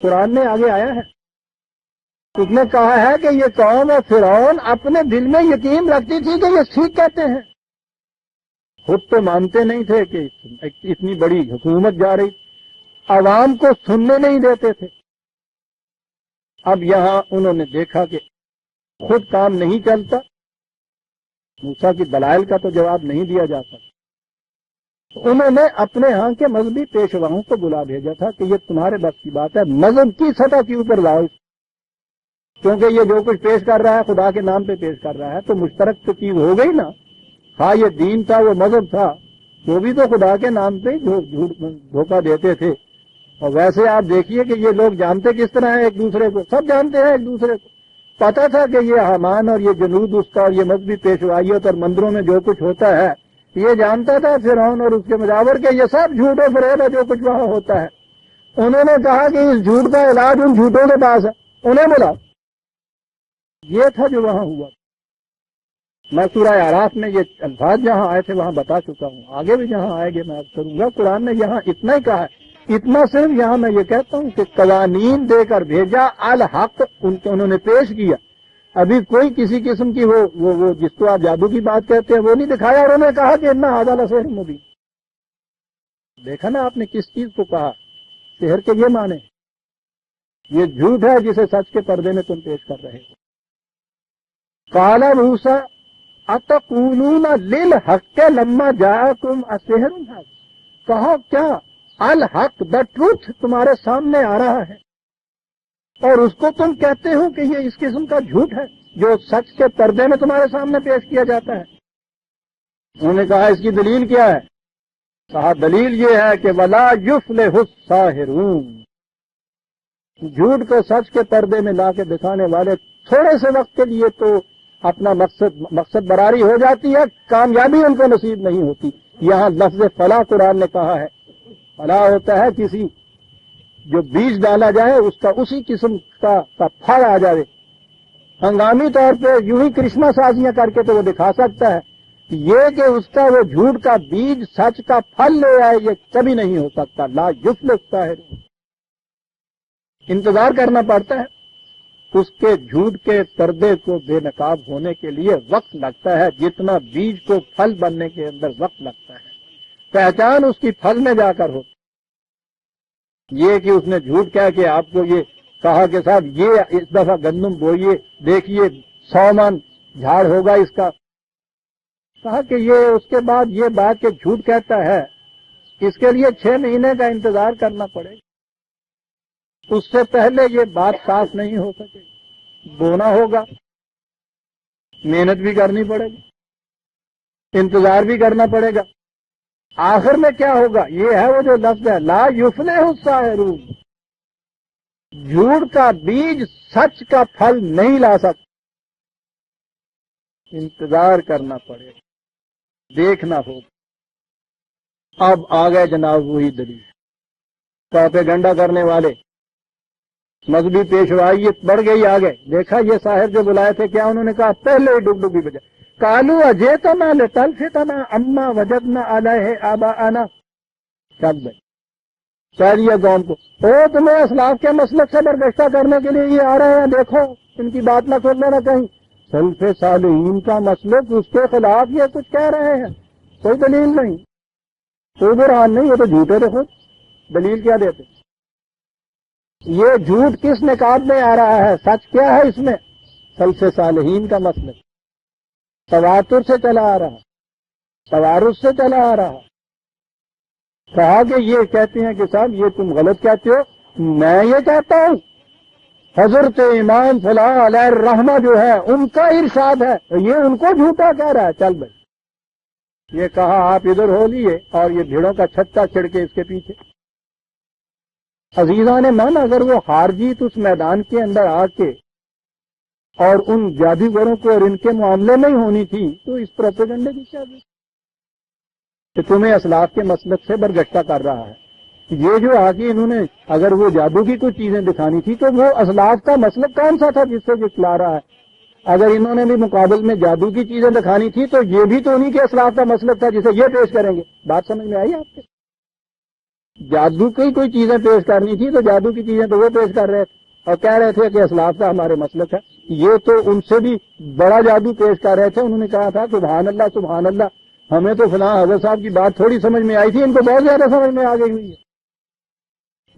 قرآن میں آگے آیا ہے، اس نے کہا ہے کہ یہ قوم اور فرعون اپنے دل میں یقین رکھتی تھی کہ یہ ٹھیک کہتے ہیں، خود تو مانتے نہیں تھے کہ اتنی بڑی حکومت جا رہی، عوام کو سننے نہیں دیتے تھے۔ اب یہاں انہوں نے دیکھا کہ خود کام نہیں چلتا، موسیٰ کی دلائل کا تو جواب نہیں دیا جاتا، انہوں نے اپنے ہاں کے مذہبی پیشواؤں کو بلا بھیجا تھا کہ یہ تمہارے بس کی بات ہے، مذہب کی سطح کے اوپر لاؤ، کیونکہ یہ جو کچھ پیش کر رہا ہے خدا کے نام پہ پیش کر رہا ہے، تو مشترک تو چیز ہو گئی نا، ہاں یہ دین تھا، وہ مذہب تھا، وہ بھی تو خدا کے نام پہ دھوکہ دیتے تھے۔ اور ویسے آپ دیکھیے کہ یہ لوگ جانتے کس طرح ہیں ایک دوسرے کو، سب جانتے ہیں ایک دوسرے کو، پتا تھا کہ یہ حامان اور یہ جنود اس کا اور یہ مذہبی پیشوائیت اور مندروں میں جو کچھ ہوتا ہے، یہ جانتا تھا فرعون اور اس کے مجاور کے یہ سب جھوٹ و فریب ہے جو کچھ وہاں ہوتا ہے۔ انہوں نے کہا کہ اس جھوٹ کا علاج ان جھوٹوں کے پاس ہے، انہیں بلا۔ یہ تھا جو وہاں ہوا۔ میں سورہ اعراف میں یہ الفاظ جہاں آئے تھے وہاں بتا چکا ہوں، آگے بھی جہاں آئے گے میں عرض کروں گا۔ قرآن نے یہاں اتنا ہی کہا ہے، اتنا صرف یہاں میں یہ کہتا ہوں کہ قوانین دے کر بھیجا، الحق انہوں نے پیش کیا، ابھی کوئی کسی قسم کی وہ جس کو آپ جادو کی بات کہتے ہیں وہ نہیں دکھایا، اور انہوں نے کہا کہ انا ھذا لسحر مبین۔ دیکھا نا آپ نے کس چیز کو کہا، سحر کے یہ معنی، یہ جھوٹ ہے جسے سچ کے پردے میں تم پیش کر رہے ہو۔ قال موسیٰ اتقولون للحق لما جاءکم السحر ھذا، کہو کیا الحق دا ٹروتھ تمہارے سامنے آ رہا ہے اور اس کو تم کہتے ہو کہ یہ اس قسم کا جھوٹ ہے جو سچ کے پردے میں تمہارے سامنے پیش کیا جاتا ہے۔ انہوں نے کہا اس کی دلیل کیا ہے؟ کہا دلیل یہ ہے کہ ولا یفلح الساحرون، جھوٹ کو سچ کے پردے میں لا کے دکھانے والے تھوڑے سے وقت کے لیے تو اپنا مقصد براری ہو جاتی ہے، کامیابی ان کو نصیب نہیں ہوتی۔ یہاں لفظ فلاح قرآن نے کہا ہے، فلاح ہوتا ہے کسی جو بیج ڈالا جائے اس کا اسی قسم کا پھل آ جائے، ہنگامی طور پہ یوں ہی کرشمہ سازیاں کر کے تو وہ دکھا سکتا ہے، یہ کہ اس کا وہ جھوٹ کا بیج سچ کا پھل لے آئے یہ کبھی نہیں ہو سکتا۔ لا یفلح الساحر، انتظار کرنا پڑتا ہے، اس کے جھوٹ کے پردے کو بے نقاب ہونے کے لیے وقت لگتا ہے، جتنا بیج کو پھل بننے کے اندر وقت لگتا ہے، پہچان اس کی پھل میں جا کر ہو۔ یہ کہ اس نے جھوٹ کہہ کے آپ کو یہ کہا کہ صاحب یہ اس دفعہ گندم بوئیے، دیکھیے 100 من جھاڑ ہوگا اس کا، کہا کہ یہ اس کے بعد یہ بات کہ جھوٹ کہتا ہے اس کے لیے 6 مہینے کا انتظار کرنا پڑے گا، اس سے پہلے یہ بات صاف نہیں ہو سکے، بونا ہوگا، محنت بھی کرنی پڑے گی، انتظار بھی کرنا پڑے گا۔ آخر میں کیا ہوگا؟ یہ ہے وہ جو لفظ ہے لا یفلح الساحرون، جھوٹ کا بیج سچ کا پھل نہیں لا سکتا، انتظار کرنا پڑے گا، دیکھنا ہوگا۔ اب آ گئے جناب وہی دلیل، پروپیگنڈا کرنے والے، مذہبی پیشوائیت بڑھ گئی آگے۔ دیکھا یہ ساحر جو بلائے تھے کیا انہوں نے کہا؟ پہلے ہی ڈگڈگی بجا، قالوا اجئتنا لتلفتنا عما وجدنا علیہ آباءنا، چل بھائی کہہ دیا قوم کو، تمہیں اسلاف کے مسلک سے برگشتہ کرنے کے لیے یہ آ رہے ہیں، دیکھو ان کی بات نہ کھول لینا کہیں، سلف صالحین کا مسلک، اس کے خلاف یہ کچھ کہہ رہے ہیں، کوئی دلیل نہیں، کوئی برہان نہیں، یہ تو جھوٹے تھے خود، دلیل کیا دیتے؟ یہ جھوٹ کس نقاب میں آ رہا ہے؟ سچ کیا ہے اس میں؟ سلف صالحین کا مسلک تواتر سے چلا آ رہا، توارث سے چلا آ رہا۔ کہا کہ یہ کہتے ہیں کہ صاحب یہ تم غلط کہتے ہو، میں یہ کہتا ہوں حضرت امام فلاں علیہ الرحمہ جو ہے ان کا ارشاد ہے، یہ ان کو جھوٹا کہہ رہا ہے، چل بھائی۔ یہ کہا آپ ادھر ہو لیے اور یہ بھیڑوں کا چھتا چھڑکے اس کے پیچھے۔ عزیزان من، اگر وہ ہار جیت اس میدان کے اندر آ کے اور ان جادوگروں کو اور ان کے معاملے میں ہی ہونی تھی تو اس پروپیگنڈے کی کیا ضرورت کہ تمہیں اسلاف کے مسلک سے برگشتہ کر رہا ہے؟ یہ جو آگے انہوں نے اگر وہ جادو کی کچھ چیزیں دکھانی تھی تو وہ اسلاف کا مسلک کون سا تھا جس سے یہ چلا رہا ہے؟ اگر انہوں نے بھی مقابل میں جادو کی چیزیں دکھانی تھی تو یہ بھی تو انہیں کے اسلاف کا مسلک تھا جسے یہ پیش کریں گے۔ بات سمجھ میں آئی آپ کے؟ جادو کی کوئی چیزیں پیش کرنی تھی تو جادو کی چیزیں تو وہ پیش کر رہے تھے اور کہہ رہے تھے کہ اسلاف کا ہمارے مسلک ہے. یہ تو ان سے بھی بڑا جادو پیش کر رہے تھے. انہوں نے کہا تھا سبحان اللہ ہمیں تو فلاں حضرت صاحب کی بات تھوڑی سمجھ میں آئی تھی, ان کو بہت زیادہ سمجھ میں آ گئی ہوئی ہے.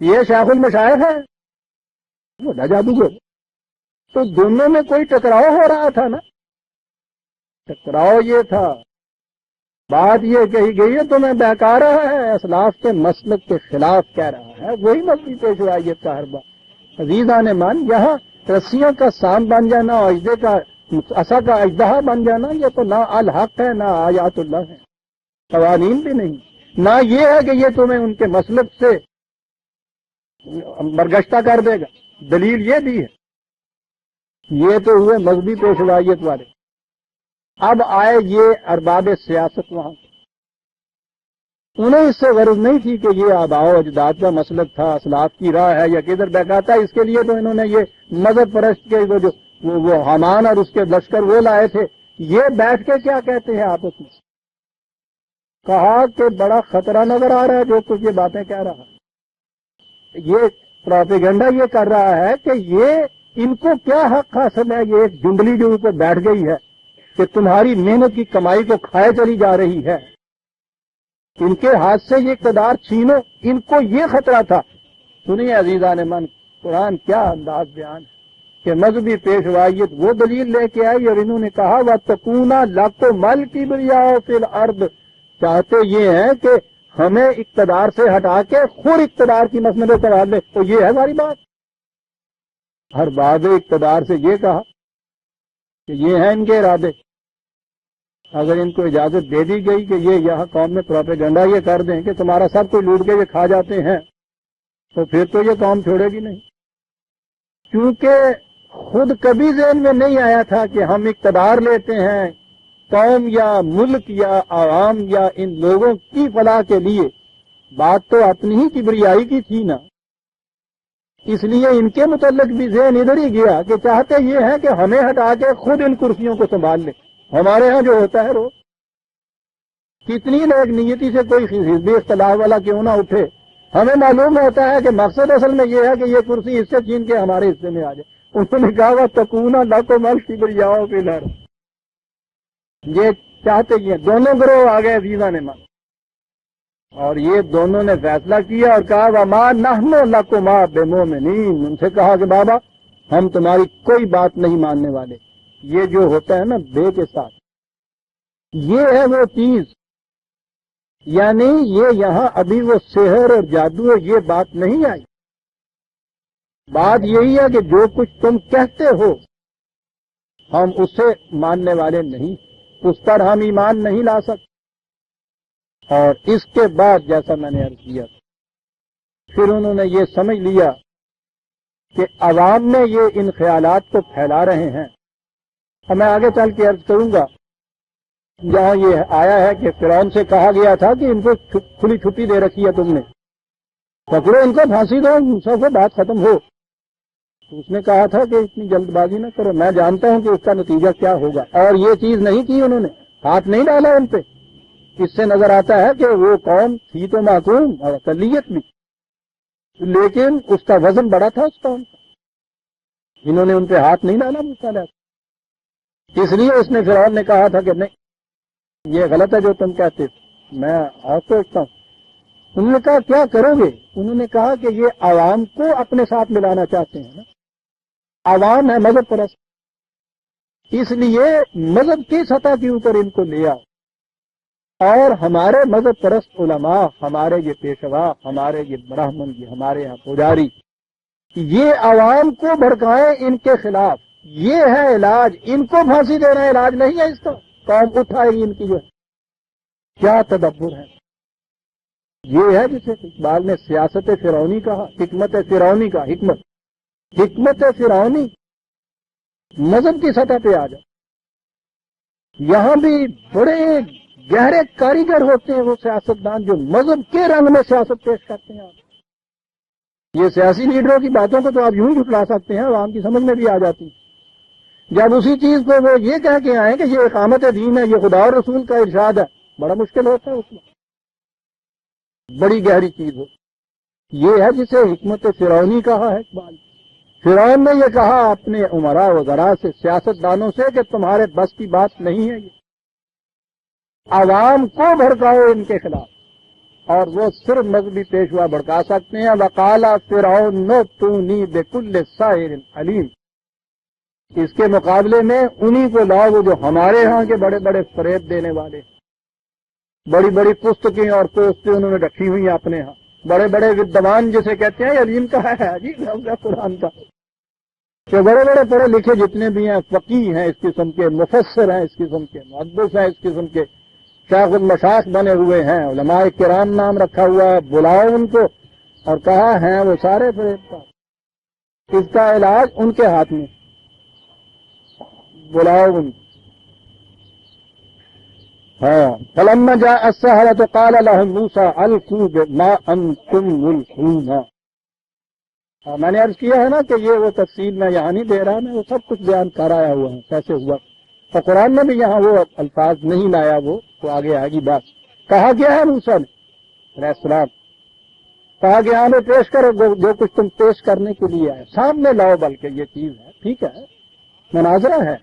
یہ شیخ المشائخ ہے, بڑا جادوگر. تو دونوں میں کوئی ٹکراؤ ہو رہا تھا نا. ٹکراؤ یہ تھا, بات یہ کہی گئی ہے تو میں بہکا رہا ہے, اسلاف کے مسلک کے خلاف کہہ رہا ہے, وہی مذہبی پیشوائیت کا حربہ. عزیزان من, یہاں رسیوں کا سام بن جانا اور اجدے کا اصا کا اجدہا بن جانا, یہ تو نہ الحق ہے نہ آیات اللہ ہے, قوانین بھی نہیں. نہ یہ ہے کہ یہ تمہیں ان کے مسلک سے برگشتہ کر دے گا. دلیل یہ بھی ہے. یہ تو ہوئے مذہبی پیشوائیت والے. اب آئے یہ ارباب سیاست وہاں, انہیں اس سے غرض نہیں تھی کہ یہ آباء و اجداد کا مسلک تھا, اسلاف کی راہ ہے یا کدھر بہکاتا ہے. اس کے لیے تو انہوں نے یہ مذہب پرست کے وہ حامان اور اس کے لشکر وہ لائے تھے. یہ بیٹھ کے کیا کہتے ہیں آپس میں, کہا کہ بڑا خطرہ نظر آ رہا ہے جو کچھ یہ باتیں کہہ رہا ہے. یہ پروپیگنڈا یہ کر رہا ہے کہ یہ ان کو کیا حق حاصل ہے, یہ ایک جنڈلی جو اوپر بیٹھ گئی ہے کہ تمہاری محنت کی کمائی کو کھائے چلی جا رہی ہے, ان کے ہاتھ سے یہ اقتدار چھینو. ان کو یہ خطرہ تھا. سنیے عزیزان من, قرآن کیا انداز بیان ہے کہ مذہبی پیشوائیت وہ دلیل لے کے آئی اور انہوں نے کہا وَتَّقُونَ لَكُمَ الْكِبْرِيَاءُ فِي الْأَرْضِ. چاہتے یہ ہیں کہ ہمیں اقتدار سے ہٹا کے خود اقتدار کی مسند کروا لے. تو یہ ہے ہماری بات. ہر باب اقتدار سے یہ کہا کہ یہ ہیں ان کے ارادے. اگر ان کو اجازت دے دی گئی کہ یہ یہاں قوم میں پروپیگنڈا یہ کر دیں کہ تمہارا سب کوئی لوٹ کے یہ کھا جاتے ہیں, تو پھر تو یہ قوم چھوڑے گی نہیں. کیونکہ خود کبھی ذہن میں نہیں آیا تھا کہ ہم اقتدار لیتے ہیں قوم یا ملک یا عوام یا ان لوگوں کی فلاح کے لیے. بات تو اپنی ہی کبریائی کی تھی نا. اس لیے ان کے متعلق بھی ذہن ادھر ہی گیا کہ چاہتے یہ ہے کہ ہمیں ہٹا کے خود ان کرسیوں کو سنبھال لیں. ہمارے ہاں جو ہوتا ہے روز, کتنی لوگ نیتی سے کوئی حزبی اختلاف والا کیوں نہ اٹھے, ہمیں معلوم ہوتا ہے کہ مقصد اصل میں یہ ہے کہ یہ کرسی اس سے چھین کے ہمارے حصے میں آ جائے. انہوں نے کہا وَتَّقُونَ لَكُمَ الْكِبْرِيَاءُ فِي الْأَرْضِ. یہ چاہتے یہ دونوں گروہ آ گئے عزیزان من, اور یہ دونوں نے فیصلہ کیا اور کہا وَمَا نَحْنُ لَكُمَا بِمُؤْمِنِينَ. ان سے کہا کہ بابا ہم تمہاری کوئی بات نہیں ماننے والے. یہ جو ہوتا ہے نا بے کے ساتھ, یہ ہے وہ چیز. یعنی یہ یہاں ابھی وہ سحر اور جادو اور یہ بات نہیں آئی. بات یہی ہے کہ جو کچھ تم کہتے ہو ہم اسے ماننے والے نہیں, اس پر ہم ایمان نہیں لا سکتے. اور اس کے بعد جیسا میں نے عرض کیا پھر انہوں نے یہ سمجھ لیا کہ عوام میں یہ ان خیالات کو پھیلا رہے ہیں. اور میں آگے چل کے عرض کروں گا جہاں یہ آیا ہے کہ فرعون سے کہا گیا تھا کہ ان کو کھلی چھٹی دے رکھی ہے تم نے, پکڑو ان کو پھانسی دو, سب سے بات ختم ہو. اس نے کہا تھا کہ اتنی جلد بازی نہ کرو, میں جانتا ہوں کہ اس کا نتیجہ کیا ہوگا. اور یہ چیز نہیں کی, انہوں نے ہاتھ نہیں ڈالا ان پہ. اس سے نظر آتا ہے کہ وہ قوم تھی تو معصوم اور اقلیت بھی, لیکن اس کا وزن بڑا تھا اس قوم کا. انہوں نے ان پہ ہاتھ نہیں ڈالا مطالعہ. اس لیے اس نے فرعون نے کہا تھا کہ نہیں یہ غلط ہے جو تم کہتے, میں اور سوچتا ہوں. انہوں نے کہا کیا کرو گے؟ انہوں نے کہا کہ یہ عوام کو اپنے ساتھ ملانا چاہتے ہیں نا. عوام ہے مذہب پرست, اس لیے مذہب کی سطح کے اوپر ان کو لے آؤ. اور ہمارے مذہب پرست علماء, ہمارے یہ پیشوا, ہمارے یہ برہمن, یہ ہمارے یہاں پجاری, یہ عوام کو بھڑکائیں ان کے خلاف. یہ ہے علاج. ان کو پھانسی دینا علاج نہیں ہے اس کا. قوم اٹھائے گی ان کی جو ہے. کیا تدبر ہے. یہ ہے جسے اقبال نے سیاست فرعونی کہا, حکمت فرعونی کا. حکمت فرعونی مذہب کی سطح پہ آ جائے. یہاں بھی بڑے گہرے کاریگر ہوتے ہیں وہ سیاستدان جو مذہب کے رنگ میں سیاست پیش کرتے ہیں. یہ سیاسی لیڈروں کی باتوں کو تو آپ یوں ہی جھٹلا سکتے ہیں, عوام کی سمجھ میں بھی آ جاتی. جب اسی چیز کو وہ یہ کہہ کے آئیں کہ یہ اقامت دین ہے, یہ خدا اور رسول کا ارشاد ہے, بڑا مشکل ہوتا ہے اس میں. بڑی گہری چیز ہو. یہ ہے جسے حکمت فرعونی کہا ہے اقبال۔ فرعون نے یہ کہا اپنے عمراء وزراء سے، سیاست دانوں سے، کہ تمہارے بس کی بات نہیں ہے یہ، عوام کو بھڑکاؤ ان کے خلاف، اور وہ صرف مذہبی پیشوا بھڑکا سکتے ہیں۔ وقال فرعون ائتونی بکل ساحر علیم، اس کے مقابلے میں انہی کو لاؤ وہ جو ہمارے ہاں کے بڑے بڑے فریب دینے والے، بڑی بڑی پستکیں اور پوسٹیں انہوں نے رکھی ہوئی ہیں اپنے ہاں، بڑے بڑے ودوان جسے کہتے ہیں، علیم کا ہے عجیب لفظ ہے قرآن کا، کہ بڑے بڑے پڑھے لکھے جتنے بھی ہیں، فقیہ ہیں اس قسم کے، مفسر ہیں اس قسم کے، محدث ہیں اس قسم کے، شیخ المشائخ بنے ہوئے ہیں، علماء کرام نام رکھا ہوا ہے، بلاؤ ان کو، اور کہا ہیں وہ سارے فریب کا، اس کا علاج ان کے ہاتھ میں، بلاؤ ان کو۔ ہاں، فلما جاء السحرة قال لهم موسى القوا ما انتم ملقون۔ اور میں نے عرض کیا ہے نا کہ یہ وہ تفصیل میں یہاں نہیں دے رہا، میں وہ سب کچھ بیان کر آیا ہوا ہوں کیسے ہوا، اور قرآن میں بھی یہاں وہ الفاظ نہیں لایا، وہ تو آگے آئے گی بات۔ کہا گیا ہے موسیٰ نے علیہ السلام، کہا گیا ہمیں پیش کرو جو کچھ تم پیش کرنے کے لیے آئے، سامنے لاؤ، بلکہ یہ چیز ہے، ٹھیک ہے، مناظرہ ہے،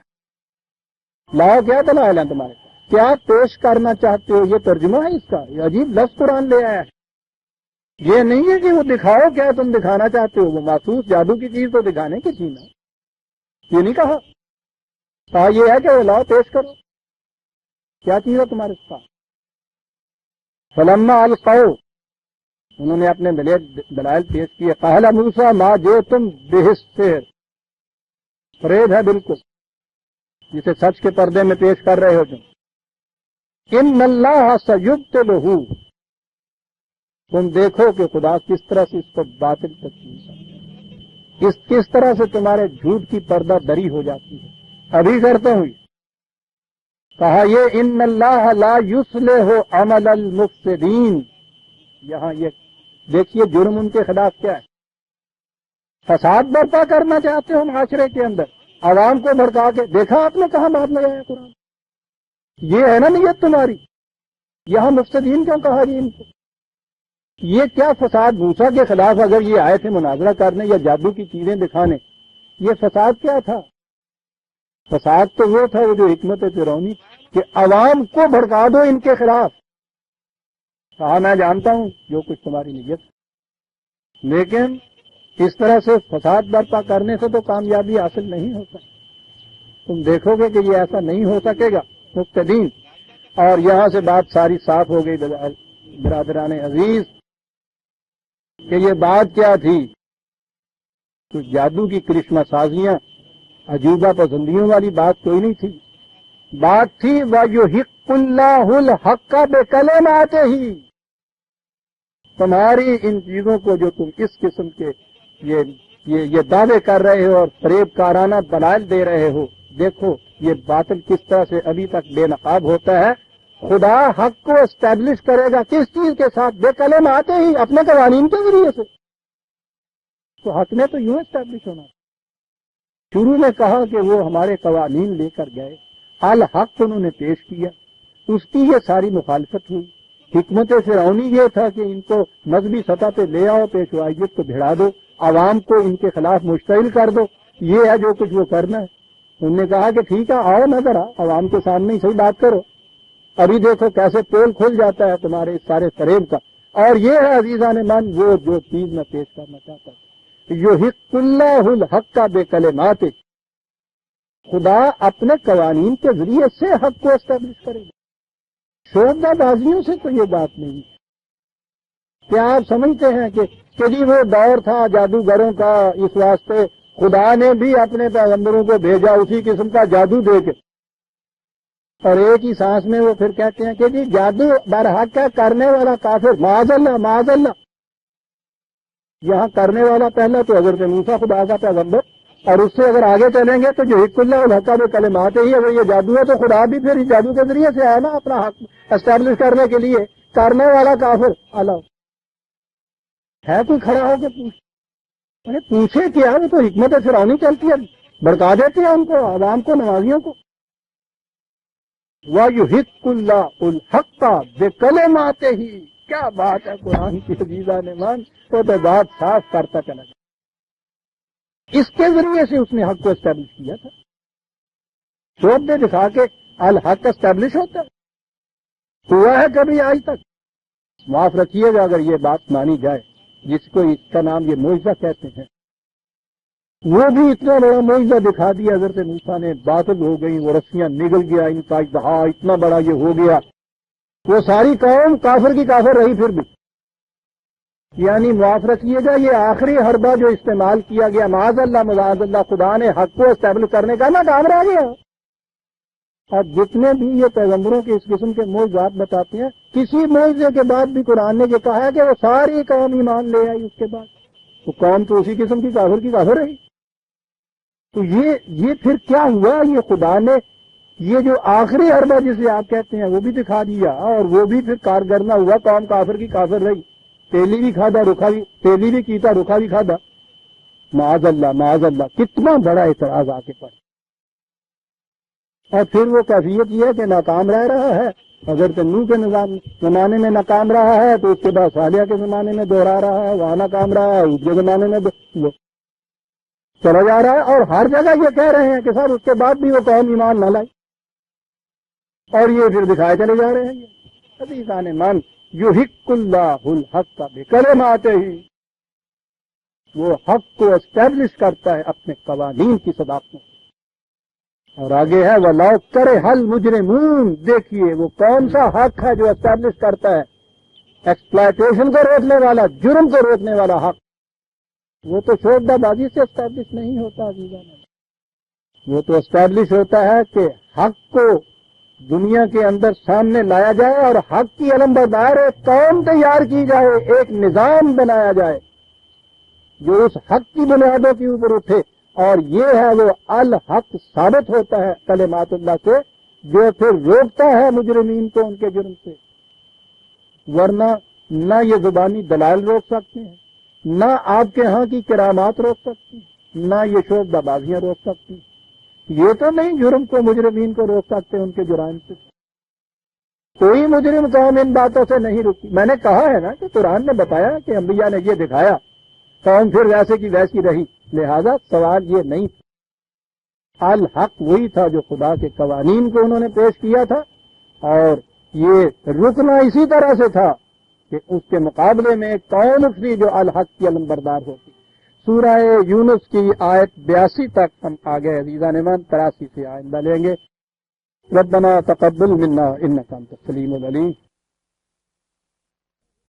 لاؤ کیا دلائل ہیں تمہارے پاس، کیا پیش کرنا چاہتے ہو، یہ ترجمہ ہے اس کا، یہ عجیب لفظ قرآن لے آیا ہے۔ یہ نہیں ہے کہ وہ دکھاؤ کیا تم دکھانا چاہتے ہو، وہ محسوس جادو کی چیز تو دکھانے کی چیز ہے، یہ نہیں کہا یہ ہے کہ وہ لاؤ پیش کرو، کیا چیز ہے تمہارے پاس۔ فلما القوا، انہوں نے اپنے دلائل پیش کیے، قال موسیٰ ما جئتم بہ السحر، فریب ہے بالکل، جسے سچ کے پردے میں پیش کر رہے ہو تم۔ ان اللہ سیبطلہ، تم دیکھو کہ خدا کس طرح سے اس کو باطل تک، کس طرح سے تمہارے جھوٹ کی پردہ دری ہو جاتی ہے، ابھی کرتا ہوں۔ کہا یہ ان اللہ لا یصلح عمل المفسدین، یہاں یہ دیکھیے جرم ان کے خلاف کیا ہے، فساد برپا کرنا چاہتے ہو معاشرے کے اندر، عوام کو بھڑکا کے، دیکھا آپ نے کہاں بات لگایا قرآن، یہ ہے نا نیت تمہاری، یہاں مفسدین کیوں کہا جی ان کو، یہ کیا فساد، موسیٰ کے خلاف اگر یہ آئے تھے مناظرہ کرنے یا جادو کی چیزیں دکھانے، یہ فساد کیا تھا؟ فساد تو وہ تھا وہ جو حکمت فرعونی، کہ عوام کو بھڑکا دو ان کے خلاف۔ کہا میں جانتا ہوں جو کچھ تمہاری نیت، لیکن اس طرح سے فساد برپا کرنے سے تو کامیابی حاصل نہیں ہوتا، تم دیکھو گے کہ یہ ایسا نہیں ہو سکے گا مفتدین۔ اور یہاں سے بات ساری صاف ہو گئی برادران عزیز کہ یہ بات کیا تھی، کچھ جادو کی کرشمہ سازیاں، عجوبہ پسندیوں والی بات کوئی نہیں تھی، بات تھی وَيُحِقُّ اللَّهُ الْحَقَّ بِكَلِمَاتِهِ، تمہاری ان چیزوں کو جو تم اس قسم کے یہ دعوے کر رہے ہو اور فریب کارانہ دلائل دے رہے ہو، دیکھو یہ باطل کس طرح سے ابھی تک بے نقاب ہوتا ہے۔ خدا حق کو اسٹیبلش کرے گا کس چیز کے ساتھ؟ بے کلمات ہی، اپنے قوانین کے ذریعے سے، تو حق نے تو یوں اسٹیبلش ہونا۔ شروع میں کہا کہ وہ ہمارے قوانین لے کر گئے، الحق انہوں نے پیش کیا، اس کی یہ ساری مخالفت ہوئی۔ حکمت فرعونی یہ تھا کہ ان کو مذہبی سطح پہ لے آؤ، پیشوائیت کو بھیڑا دو، عوام کو ان کے خلاف مشتعل کر دو، یہ ہے جو کچھ وہ کرنا ہے۔ انہوں نے کہا کہ ٹھیک ہے آؤ نظر عوام کے سامنے ہی صحیح بات کرو، ابھی دیکھو کیسے پول کھل جاتا ہے تمہارے اس سارے فریب کا۔ اور یہ ہے عزیزان من وہ جو چیز میں پیش کرنا چاہتا ہوں، یحق اللہ الحق بکلماتہ، خدا اپنے قوانین کے ذریعے سے حق کو اسٹیبلش کرے گا، شوبدہ بازیوں سے تو یہ بات نہیں ہے۔ کیا آپ سمجھتے ہیں کہ جی وہ دور تھا جادوگروں کا، اس واسطے خدا نے بھی اپنے پیغمبروں کو بھیجا اسی قسم کا جادو دے کے، اور ایک ہی سانس میں وہ پھر کہتے ہیں کہ جی جادو برحق ہے، کرنے والا کافر، معاذ اللہ معاذ اللہ۔ یہاں کرنے والا پہلا تو حضرت موسیٰ خدا کا پیغمبر، اور اس سے اگر آگے چلیں گے تو جو حق اللہ الحق بکلمات ہی، اگر یہ جادو ہے تو خدا بھی پھر جادو کے ذریعے سے آیا نا اپنا حق اسٹیبلش کرنے کے لیے، کرنے والا کافر اللہ ہے۔ کوئی کھڑا ہو کے پوچھے کیا؟ وہ تو حکمت فرعونی چلتی ہے، بھڑکا دیتے ہیں ان کو، عوام کو، نمازیوں کو۔ وَيُحِقُّ اللَّهُ الْحَقَّ بِكَلِمَاتِهِ، کیا بات ہے قرآن کی عزیزان مان، وہ تو بات صاف کرتا چلا گیا۔ اس کے ذریعے سے اس نے حق کو اسٹیبلش کیا تھا۔ شوب نے دکھا کے الحق اسٹیبلش ہوتا ہوا ہے کبھی آج تک؟ معاف رکھیے گا اگر یہ بات مانی جائے، جس کو اس کا نام یہ معجزہ کہتے ہیں، وہ بھی اتنا بڑا معجزہ دکھا دیا حضرت موسیٰ نے، باطل ہو گئی، وہ رسیاں نگل گیا، ان کا اژدہا اتنا بڑا یہ ہو گیا، وہ ساری قوم کافر کی کافر رہی پھر بھی۔ یعنی معاف رکھیے گا یہ آخری حربہ جو استعمال کیا گیا، معاذ اللہ خدا نے حق کو اسٹیبلش کرنے کا نا کام رہ گیا۔ اور جتنے بھی یہ پیغمبروں کے اس قسم کے معجزات بتاتے ہیں، کسی معجزے کے بعد بھی قرآن نے یہ کہا ہے کہ وہ ساری قوم ایمان لے آئی، اس کے بعد وہ قوم تو اسی قسم کی کافر رہی۔ تو یہ پھر کیا ہوا؟ یہ خدا نے یہ جو آخری حربہ جسے آپ کہتے ہیں وہ بھی دکھا دیا، اور وہ بھی پھر کارگر نہ ہوا، قوم کافر کی کافر رہی، تیلی بھی کھادا رکھا بھی، تیلی بھی کیتا رکھا بھی کھادا۔ معاذ اللہ کتنا بڑا اعتراض آ کے پڑا۔ اور پھر وہ کیفیت یہ ہے کہ ناکام رہ رہا ہے۔ اگر کہ نوح کے زمانے میں ناکام رہا ہے تو اس کے بعد صالح کے زمانے میں دوہرا رہا ہے، وہاں ناکام رہا ہے، اس کے زمانے میں چلا جا رہا ہے، اور ہر جگہ یہ کہہ رہے ہیں کہ سر اس کے بعد بھی وہ قوم ایمان نہ لائی، اور یہ پھر دکھائے چلے جا رہے ہیں۔ عزیزان من، یحق اللہ الحق بکلماتہ، وہ حق کو اسٹیبلش کرتا ہے اپنے قوانین کی صداقتوں سے۔ اور آگے ہے وَلَوْ كَرِهَ الْمُجْرِمُونَ، دیکھیے وہ کون سا حق ہے جو اسٹیبلش کرتا ہے ایکسپلائٹیشن کو روکنے والا، جرم کو روکنے والا حق۔ وہ تو شعبہ بازی سے اسٹیبلش نہیں ہوتا عزیزان، وہ تو اسٹیبلش ہوتا ہے کہ حق کو دنیا کے اندر سامنے لایا جائے، اور حق کی علمبردار ایک قوم تیار کی جائے، ایک نظام بنایا جائے جو اس حق کی بنیادوں کے اوپر اٹھے، اور یہ ہے وہ الحق ثابت ہوتا ہے کلمات اللہ سے، جو پھر روکتا ہے مجرمین کو ان کے جرم سے۔ ورنہ نہ یہ زبانی دلائل روک سکتے ہیں، نہ آپ کے ہاں کی کرامات روک سکتی ہیں، نہ یہ شعبہ بازیاں روک سکتی ہیں۔ یہ تو نہیں جرم کو مجرمین کو روک سکتے ان کے جرائم سے، کوئی مجرم قوم ان باتوں سے نہیں رکی۔ میں نے کہا ہے نا کہ قرآن نے بتایا کہ انبیاء نے یہ دکھایا، قوم پھر ویسے کی ویسی رہی، لہذا سوال یہ نہیں تھا، الحق وہی تھا جو خدا کے قوانین کو انہوں نے پیش کیا تھا، اور یہ رکنا اسی طرح سے تھا کہ اس کے مقابلے میں ایک قوم تھی جو الحق کی علمبردار ہوتی۔ سورہ یونس کی آیت 82 تک ہم آگے عزیزان من، 83 سے آئندہ لیں گے۔ ربنا تقبل منا انک انت السمیع العلیم۔